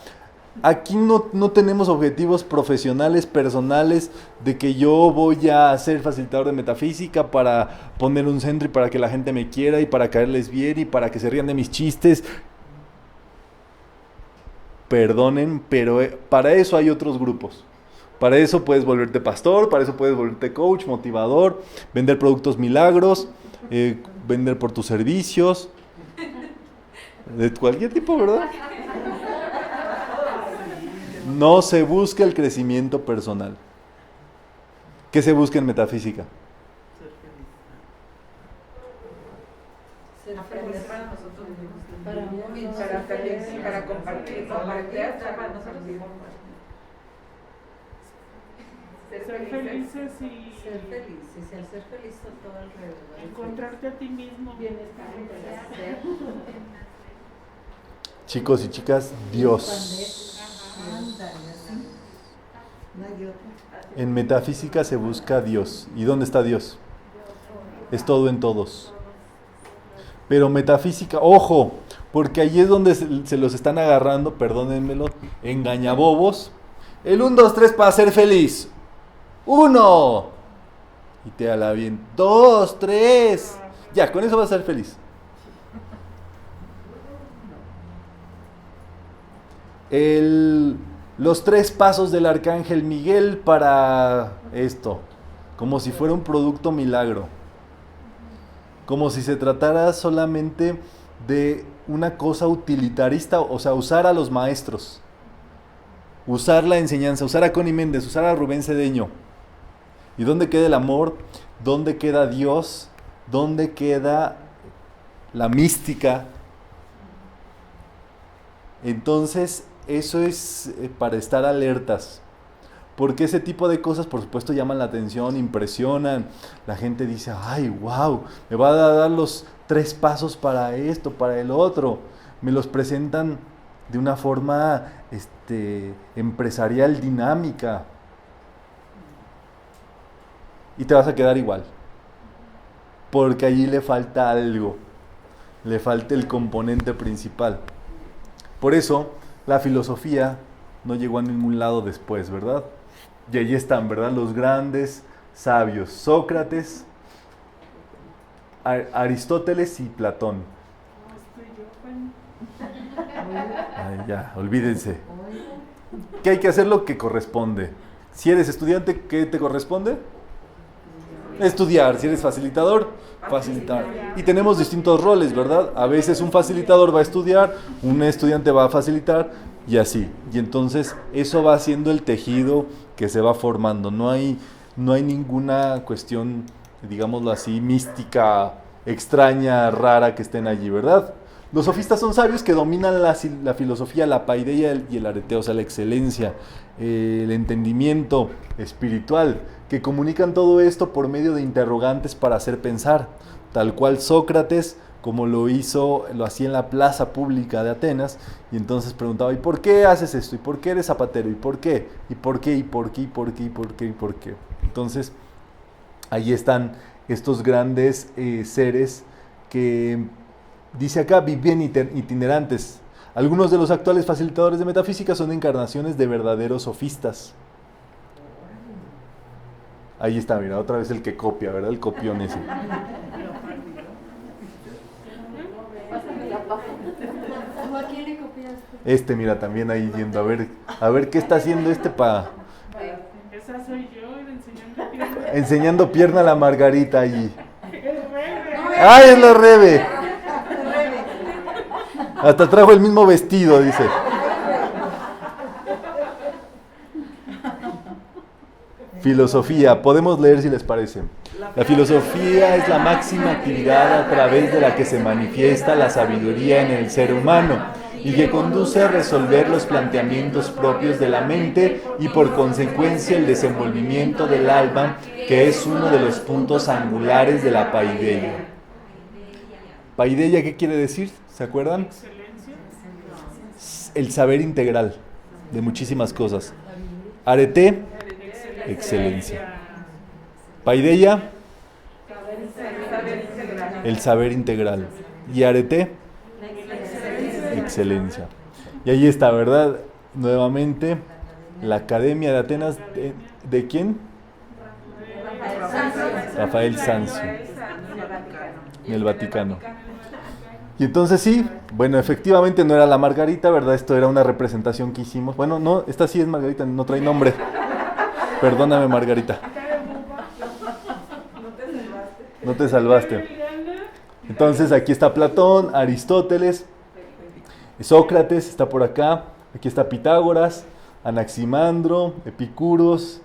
aquí no tenemos objetivos profesionales, personales, de que yo voy a ser facilitador de metafísica para poner un centro y para que la gente me quiera y para caerles bien y para que se rían de mis chistes. Perdonen, pero para eso hay otros grupos. Para eso puedes volverte pastor, para eso puedes volverte coach, motivador, vender productos milagros, vender por tus servicios, de cualquier tipo, ¿verdad? No se busca el crecimiento personal. ¿Qué se busca en metafísica? Para compartir, para crear charlas nosotros mismos. Ser felices y... Ser felices, el ser feliz a todo alrededor. Encontrarte a ti mismo. Bienestar. Chicos y chicas, Dios. En metafísica se busca Dios. ¿Y dónde está Dios? Es todo en todos. Pero metafísica, ojo, porque ahí es donde se los están agarrando, perdónenmelo, engañabobos. El 1, 2, 3 para ser feliz. 1. Y te da la bien. 2, 3. Ya, con eso vas a ser feliz. Los 3 pasos del Arcángel Miguel para esto. Como si fuera un producto milagro. Como si se tratara solamente de una cosa utilitarista, o sea, usar a los maestros. usar la enseñanza, usar a Connie Méndez, usar a Rubén Cedeño. ¿Y dónde queda el amor? ¿Dónde queda Dios? ¿Dónde queda la mística? Entonces, eso es para estar alertas. Porque ese tipo de cosas, por supuesto, llaman la atención, impresionan. La gente dice, ay, wow, me va a dar los 3 pasos para esto, para el otro. Me los presentan de una forma empresarial dinámica. Y te vas a quedar igual. Porque allí le falta algo. Le falta el componente principal. Por eso, la filosofía no llegó a ningún lado después, ¿verdad? Y allí están, ¿verdad? Los grandes sabios. Sócrates, Aristóteles y Platón. Ay, ya, olvídense. ¿Qué hay que hacer? Lo que corresponde. Si eres estudiante, ¿qué te corresponde? Estudiar. Si eres facilitador, facilitar. Y tenemos distintos roles, ¿verdad? A veces un facilitador va a estudiar, un estudiante va a facilitar y así. Y entonces eso va haciendo el tejido que se va formando. No hay ninguna cuestión, digámoslo así, mística, extraña, rara que estén allí, ¿verdad? Los sofistas son sabios que dominan la filosofía, la paideia y el areteo, o sea, la excelencia, el entendimiento espiritual, que comunican todo esto por medio de interrogantes para hacer pensar, tal cual Sócrates, como lo hacía en la plaza pública de Atenas, y entonces preguntaba, ¿y por qué haces esto? ¿Y por qué eres zapatero? ¿Y por qué? ¿Y por qué? ¿Y por qué? ¿Y por qué? ¿Y por qué? ¿Y por qué? Entonces, ahí están estos grandes seres que, dice acá, vivían itinerantes. Algunos de los actuales facilitadores de metafísica son encarnaciones de verdaderos sofistas. Ahí está, mira, otra vez el que copia, ¿verdad? El copión ese. ¿A quién le copiaste? Mira, también ahí yendo a ver qué está haciendo para... Esa soy yo, enseñando pierna. Enseñando pierna a la Margarita allí. El Rebe. ¡Ay, es la Rebe! Hasta trajo el mismo vestido, dice. Filosofía, podemos leer si les parece. La filosofía es la máxima actividad a través de la que se manifiesta la sabiduría en el ser humano y que conduce a resolver los planteamientos propios de la mente y por consecuencia el desenvolvimiento del alma, que es uno de los puntos angulares de la paideia. ¿Paideia qué quiere decir? ¿Se acuerdan? Excelencia. El saber integral de muchísimas cosas. Arete, excelencia. Paideia, el saber integral. Y arete, excelencia. Y ahí está, ¿verdad? Nuevamente, la Academia de Atenas, ¿de quién? Rafael Sanzio, en el Vaticano. Y entonces sí, bueno, efectivamente no era la Margarita, ¿verdad? Esto era una representación que hicimos. Bueno, no, esta sí es Margarita, no trae nombre. Perdóname, Margarita. No te salvaste. Entonces aquí está Platón, Aristóteles, Sócrates está por acá, aquí está Pitágoras, Anaximandro, Epicúros,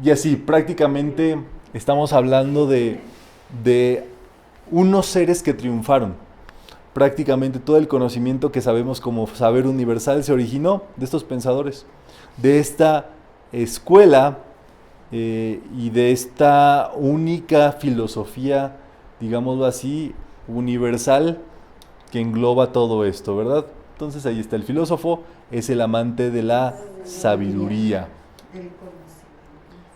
y así prácticamente estamos hablando de unos seres que triunfaron. Prácticamente todo el conocimiento que sabemos como saber universal se originó de estos pensadores, de esta escuela y de esta única filosofía, digámoslo así, universal que engloba todo esto, ¿verdad? Entonces ahí está, el filósofo es el amante de la sabiduría.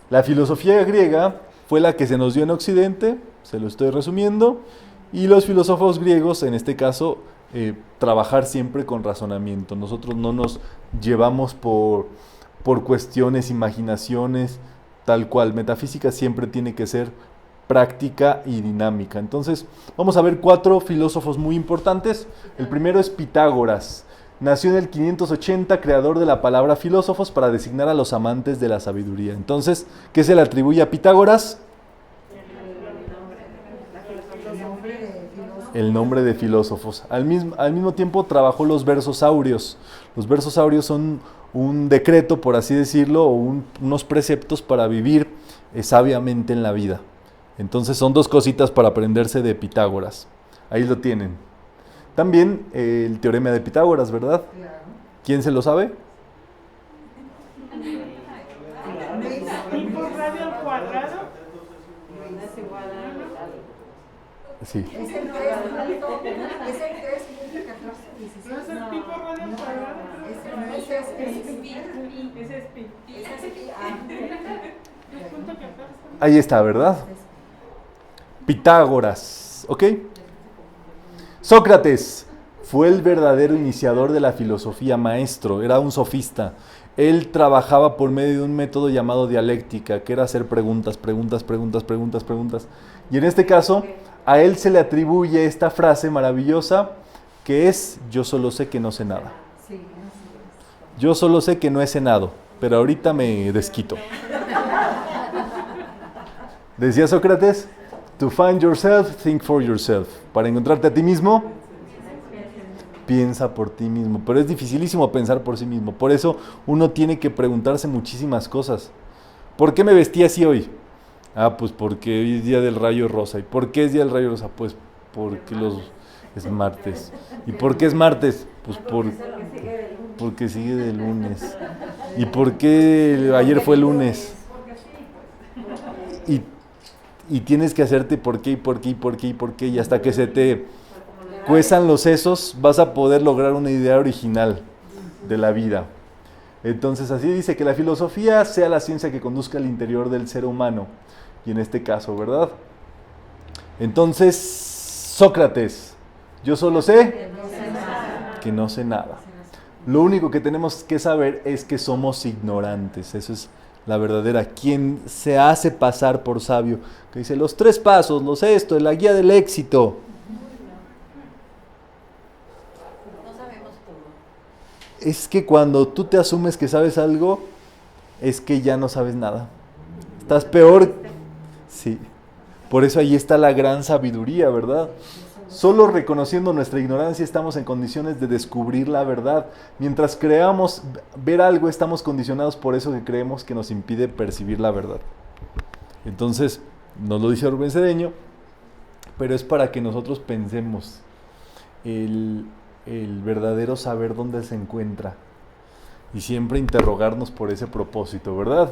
La filosofía griega fue la que se nos dio en Occidente, se lo estoy resumiendo, y los filósofos griegos, en este caso, trabajar siempre con razonamiento. Nosotros no nos llevamos por cuestiones, imaginaciones, tal cual. Metafísica siempre tiene que ser práctica y dinámica. Entonces, vamos a ver 4 filósofos muy importantes. El primero es Pitágoras. Nació en el 580, creador de la palabra filósofos para designar a los amantes de la sabiduría. Entonces, ¿qué se le atribuye a Pitágoras? El nombre de filósofos. Al mismo tiempo trabajó los versos áureos. Los versos áureos son un decreto, por así decirlo, o unos preceptos para vivir sabiamente en la vida. Entonces son dos cositas para aprenderse de Pitágoras. Ahí lo tienen. También el teorema de Pitágoras, ¿verdad? Claro. ¿Quién se lo sabe? Tipo radio al cuadrado. Es igual a... Sí. Es el 3 multiplica 14, ¿No es el tipo radio al cuadrado? Ese es pi. Ese es pi. Ese es pi. Es punto 14. Ahí está, ¿verdad? Pitágoras, ¿ok? Sócrates fue el verdadero iniciador de la filosofía, maestro, era un sofista. Él trabajaba por medio de un método llamado dialéctica, que era hacer preguntas. Y en este caso, a él se le atribuye esta frase maravillosa, que es: yo solo sé que no sé nada. Sí, así Yo solo sé que no he cenado, pero ahorita me desquito. Decía Sócrates: to find yourself, think for yourself. Para encontrarte a ti mismo, piensa por ti mismo. Pero es dificilísimo pensar por sí mismo. Por eso uno tiene que preguntarse muchísimas cosas. ¿Por qué me vestí así hoy? Ah, pues porque hoy es día del rayo rosa. ¿Y por qué es día del rayo rosa? Pues porque es martes. ¿Y por qué es martes? Pues porque sigue de lunes. ¿Y por qué ayer fue lunes? Y tienes que hacerte por qué, y hasta que se te cuezan los sesos, vas a poder lograr una idea original de la vida. Entonces así dice que la filosofía sea la ciencia que conduzca al interior del ser humano, y en este caso, ¿verdad? Entonces, Sócrates, yo solo sé que no sé nada. Lo único que tenemos que saber es que somos ignorantes, eso es la verdadera. Quien se hace pasar por sabio, que dice los 3 pasos, la guía del éxito. No sabemos todo. Es que cuando tú te asumes que sabes algo, es que ya no sabes nada. Estás peor. Sí. Por eso ahí está la gran sabiduría, ¿verdad? Solo reconociendo nuestra ignorancia estamos en condiciones de descubrir la verdad. Mientras creamos ver algo, estamos condicionados por eso que creemos que nos impide percibir la verdad. Entonces, nos lo dice Rubén Cedeño, pero es para que nosotros pensemos el verdadero saber dónde se encuentra y siempre interrogarnos por ese propósito, ¿verdad?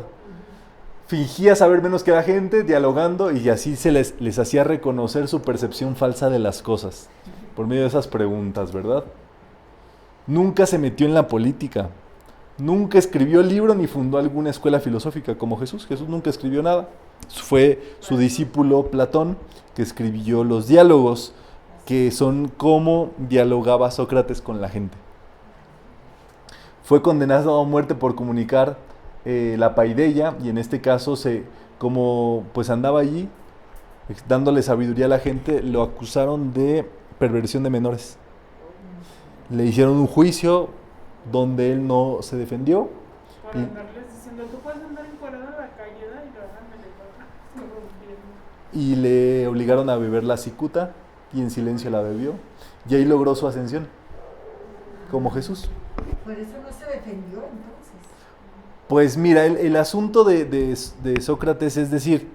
Fingía saber menos que la gente, dialogando, y así se les hacía reconocer su percepción falsa de las cosas, por medio de esas preguntas, ¿verdad? Nunca se metió en la política, nunca escribió libro ni fundó alguna escuela filosófica como Jesús. Jesús nunca escribió nada. Fue su discípulo Platón que escribió los diálogos, que son cómo dialogaba Sócrates con la gente. Fue condenado a muerte por comunicar la paideia, y en este caso, como pues andaba allí dándole sabiduría a la gente, lo acusaron de perversión de menores. Le hicieron un juicio donde él no se defendió. Por andarles diciendo, tú puedes andar encuadrado en la calle, ¿da? Y lo van a Y le obligaron a beber la cicuta, y en silencio la bebió, y ahí logró su ascensión como Jesús. Por eso no se defendió entonces. Pues mira, el asunto de Sócrates es decir,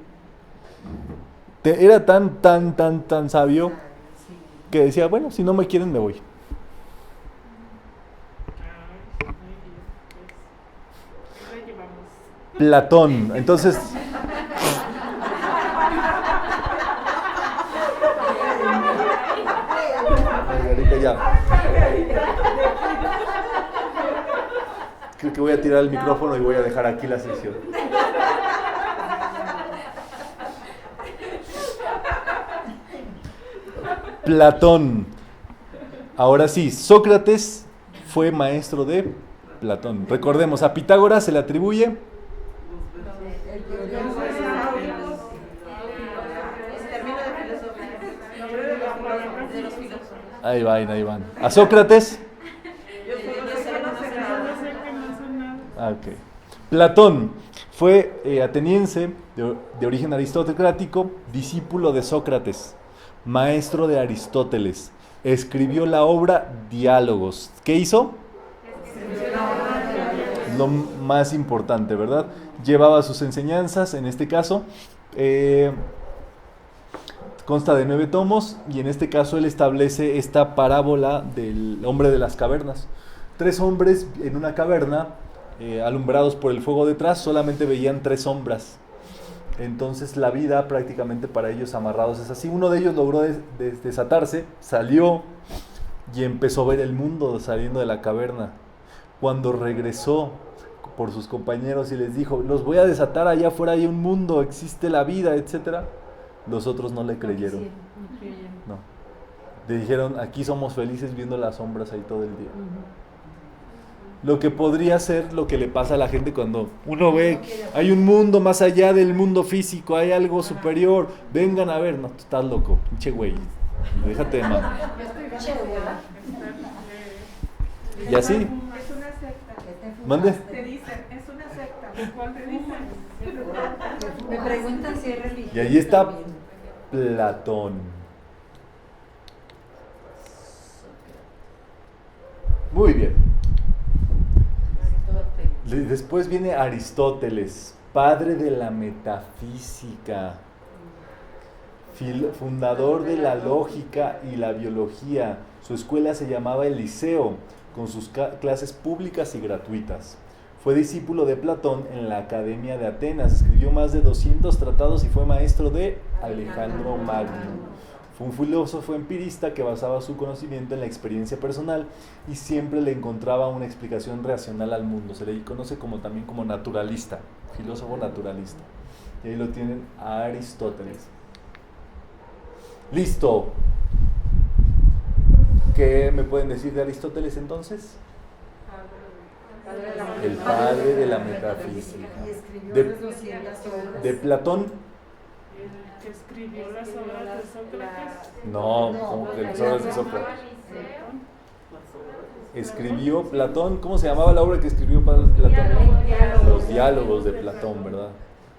era tan sabio que decía, bueno, si no me quieren me voy. Platón, entonces... Margarita, ya. Creo que voy a tirar el micrófono y voy a dejar aquí la sección. Platón. Ahora sí, Sócrates fue maestro de Platón. Recordemos, a Pitágoras se le atribuye ahí van. A Sócrates. Okay. Platón fue ateniense, de origen aristocrático, discípulo de Sócrates, maestro de Aristóteles. Escribió la obra Diálogos. ¿Qué hizo? es lo más importante, ¿verdad? Llevaba sus enseñanzas, en este caso, consta de 9 tomos, y en este caso él establece esta parábola del hombre de las cavernas. 3 hombres en una caverna, alumbrados por el fuego detrás, solamente veían 3 sombras. Entonces la vida prácticamente para ellos amarrados es así. Uno de ellos logró desatarse, salió y empezó a ver el mundo saliendo de la caverna. Cuando regresó por sus compañeros y les dijo, los voy a desatar, allá afuera hay un mundo, existe la vida, etcétera, los otros no le creyeron. No. Le dijeron, aquí somos felices viendo las sombras ahí todo el día. Lo que podría ser lo que le pasa a la gente cuando uno ve, hay un mundo más allá del mundo físico, hay algo superior, vengan a ver. No, tú estás loco, pinche güey, déjate de mano. Y así. Es una secta. ¿Mande? Te dicen, es una secta. ¿Cuál te dicen? Me preguntan si es religioso. Y ahí está Platón. Muy bien. Después viene Aristóteles, padre de la metafísica, fundador de la lógica y la biología. Su escuela se llamaba el Liceo, con sus clases públicas y gratuitas. Fue discípulo de Platón en la Academia de Atenas, escribió más de 200 tratados y fue maestro de Alejandro Magno. Fue un filósofo empirista que basaba su conocimiento en la experiencia personal y siempre le encontraba una explicación racional al mundo. Se le conoce también como naturalista, filósofo naturalista. Y ahí lo tienen a Aristóteles. ¡Listo! ¿Qué me pueden decir de Aristóteles entonces? El padre de la metafísica. De Platón. El que escribió las obras de Sócrates. No, como que las obras de Sócrates. Escribió Platón, ¿cómo se llamaba la obra que escribió Platón? Los diálogos de Platón, ¿verdad?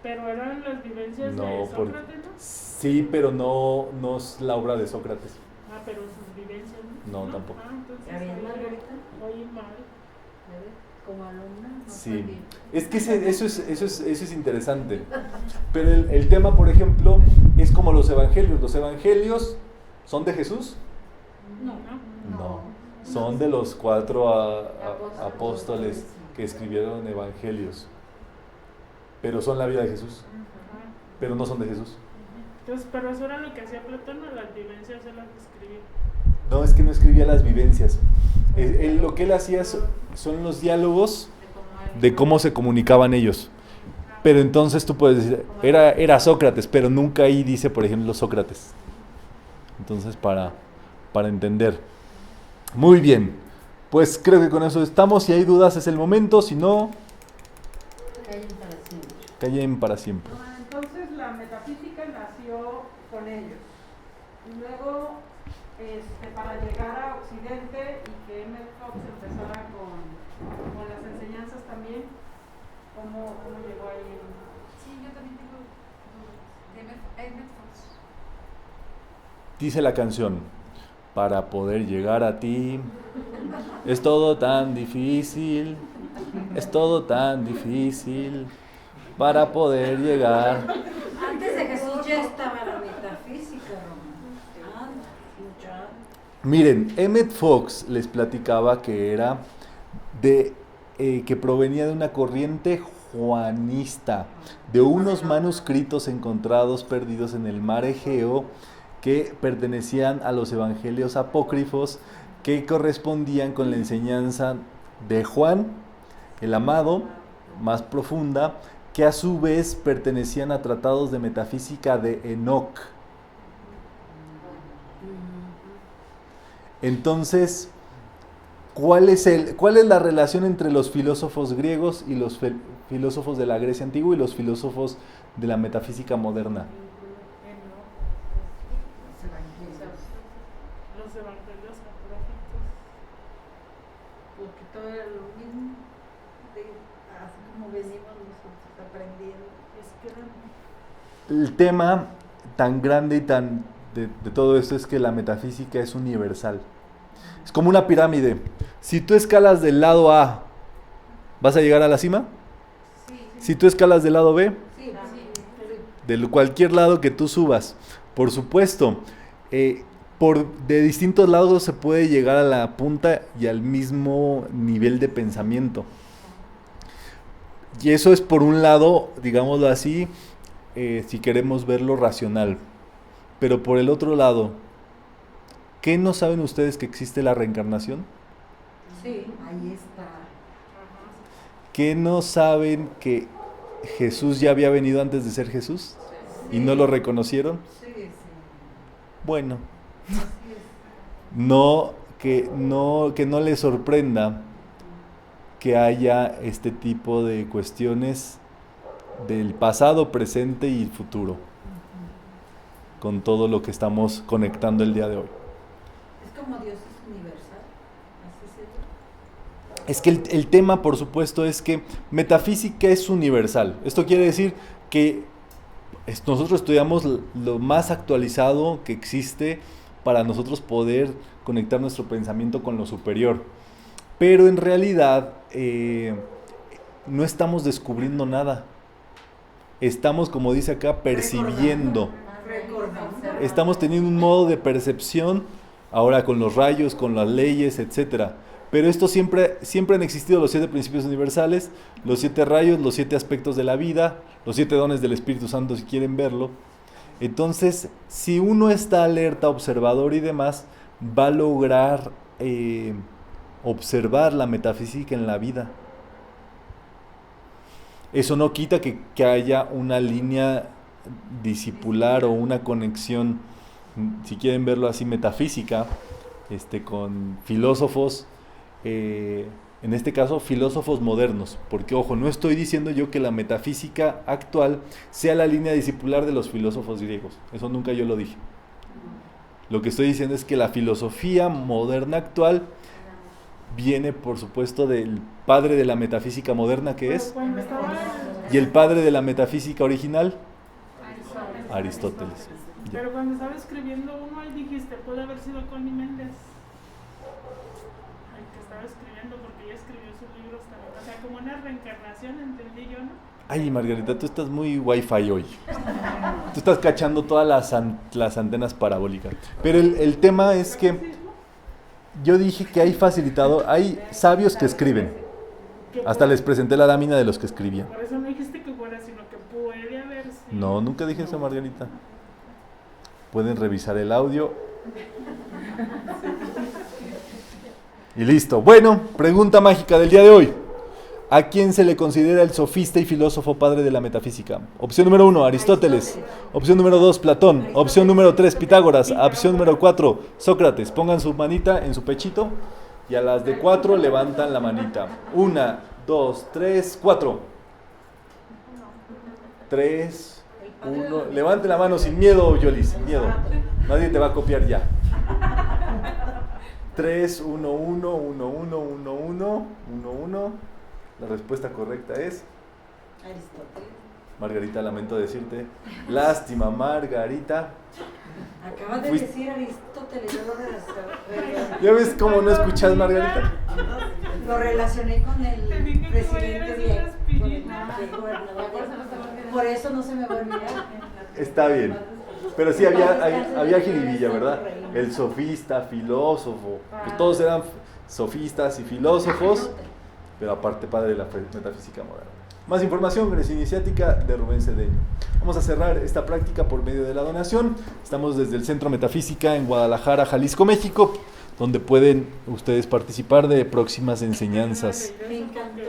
Pero eran las vivencias No, de Sócrates, ¿no? Sí, pero no es la obra de Sócrates. Ah, pero sus vivencias, ¿no? No, tampoco. Ah, entonces, ¿Ya bien, Margarita? oye, mal. Como alumna. No Sí, aprendí. es que eso es interesante. Pero el tema, por ejemplo, es como los evangelios. ¿Los evangelios son de Jesús? No, son de los 4 apóstoles que escribieron evangelios. Pero son la vida de Jesús, pero no son de Jesús. Entonces, pero eso era lo que hacía Platón, o las vivencias se las escribía. No, es que no escribía las vivencias. Lo que él hacía son los diálogos de cómo se comunicaban ellos. Pero entonces tú puedes decir, era Sócrates, pero nunca ahí dice, por ejemplo, Sócrates. Entonces, para entender. Muy bien, pues creo que con eso estamos. Si hay dudas es el momento, si no, callen para siempre. Entonces la metafísica nació con ellos. Y luego, para llegar a Occidente y que Emmett Fox empezara con las enseñanzas también, ¿cómo llegó ahí? Sí, yo también tengo Emmett Fox. Dice la canción, para poder llegar a ti, es todo tan difícil, para poder llegar. Antes de Jesús ya estaba la metafísica, Román. Mucho. Miren, Emmett Fox les platicaba que era que provenía de una corriente juanista, de unos manuscritos encontrados perdidos en el mar Egeo que pertenecían a los evangelios apócrifos que correspondían con la enseñanza de Juan, el amado, más profunda, que a su vez pertenecían a tratados de metafísica de Enoch. Entonces, ¿cuál es la relación entre los filósofos griegos y los filósofos de la Grecia antigua y los filósofos de la metafísica moderna? Los evangelios apócrifos. Porque todo era lo mismo, así como venimos nosotros aprendiendo. Es que eran... El tema tan grande y tan de todo esto es que la metafísica es universal. Es como una pirámide. Si tú escalas del lado A ¿Vas a llegar a la cima? Sí, Si tú escalas del lado B, sí, de cualquier lado que tú subas, por supuesto, de distintos lados se puede llegar a la punta y al mismo nivel de pensamiento. Y eso es por un lado, digámoslo así, si queremos verlo racional. Pero por el otro lado, ¿qué no saben ustedes que existe la reencarnación? sí, ahí está. ¿Qué no saben que Jesús ya había venido antes de ser Jesús? ¿Y no lo reconocieron? Sí, sí. Bueno, Así es. que no les sorprenda que haya este tipo de cuestiones del pasado, presente y futuro, con todo lo que estamos conectando el día de hoy. Es como Dios es universal, así sería. Es que el tema, por supuesto, es que metafísica es universal. Esto quiere decir que nosotros estudiamos lo más actualizado que existe para nosotros poder conectar nuestro pensamiento con lo superior. Pero en realidad no estamos descubriendo nada. Estamos, como dice acá, percibiendo. Recordando. Estamos teniendo un modo de percepción ahora con los rayos, con las leyes, etcétera. Pero esto siempre han existido los 7 principios universales, los 7 rayos, los 7 aspectos de la vida, los 7 dones del Espíritu Santo si quieren verlo. Entonces, si uno está alerta, observador y demás, va a lograr observar la metafísica en la vida. Eso no quita que haya una línea discipular o una conexión, si quieren verlo así, metafísica, con filósofos, en este caso filósofos modernos, porque ojo, no estoy diciendo yo que la metafísica actual sea la línea discipular de los filósofos griegos, eso nunca yo lo dije. Lo que estoy diciendo es que la filosofía moderna actual viene, por supuesto, del padre de la metafísica moderna, que es, Cuando estaba y el padre de la metafísica original, Aristóteles. Ya. Pero cuando estaba escribiendo uno ahí dijiste, puede haber sido Connie Méndez. El que estaba escribiendo, porque ella escribió sus libros también. O sea, como una reencarnación, entendí yo, ¿no? Ay, Margarita, tú estás muy wifi hoy. Tú estás cachando todas las antenas parabólicas. Pero el tema es que yo dije que hay sabios que escriben. Hasta les presenté la lámina de los que escribían. Por eso no dijiste que fuera, sino que puede haber sido. No, nunca dije eso, Margarita. Pueden revisar el audio. Y listo. Bueno, pregunta mágica del día de hoy. ¿A quién se le considera el sofista y filósofo padre de la metafísica? Opción número 1, Aristóteles. Opción número 2, Platón. Opción número 3, Pitágoras. Opción número 4, Sócrates. Pongan su manita en su pechito y a las de 4 levantan la manita. 1, 2, 3, 4. 3, 1. Levante la mano sin miedo, Yoli, sin miedo. Nadie te va a copiar ya. 3, 1, 1, 1, 1, 1, 1, 1, 1. La respuesta correcta es Aristóteles. Margarita, lamento decirte. Lástima, Margarita. Acabas de Fuiste- decir Aristóteles, yo lo relacioné. ¿Ya ves cómo no escuchas, Margarita? Lo relacioné con Te el dije que presidente eres de una con el aspirina. gobernador. Por eso no se me va a olvidar. Está bien. Pero sí había jiribilla, ¿verdad? El sofista, filósofo. Pues todos eran sofistas y filósofos, pero aparte padre de la metafísica moderna. Más información, Grecia Iniciática de Rubén Cedeño. Vamos a cerrar esta práctica por medio de la donación. Estamos desde el Centro Metafísica en Guadalajara, Jalisco, México, donde pueden ustedes participar de próximas enseñanzas. Me encantó,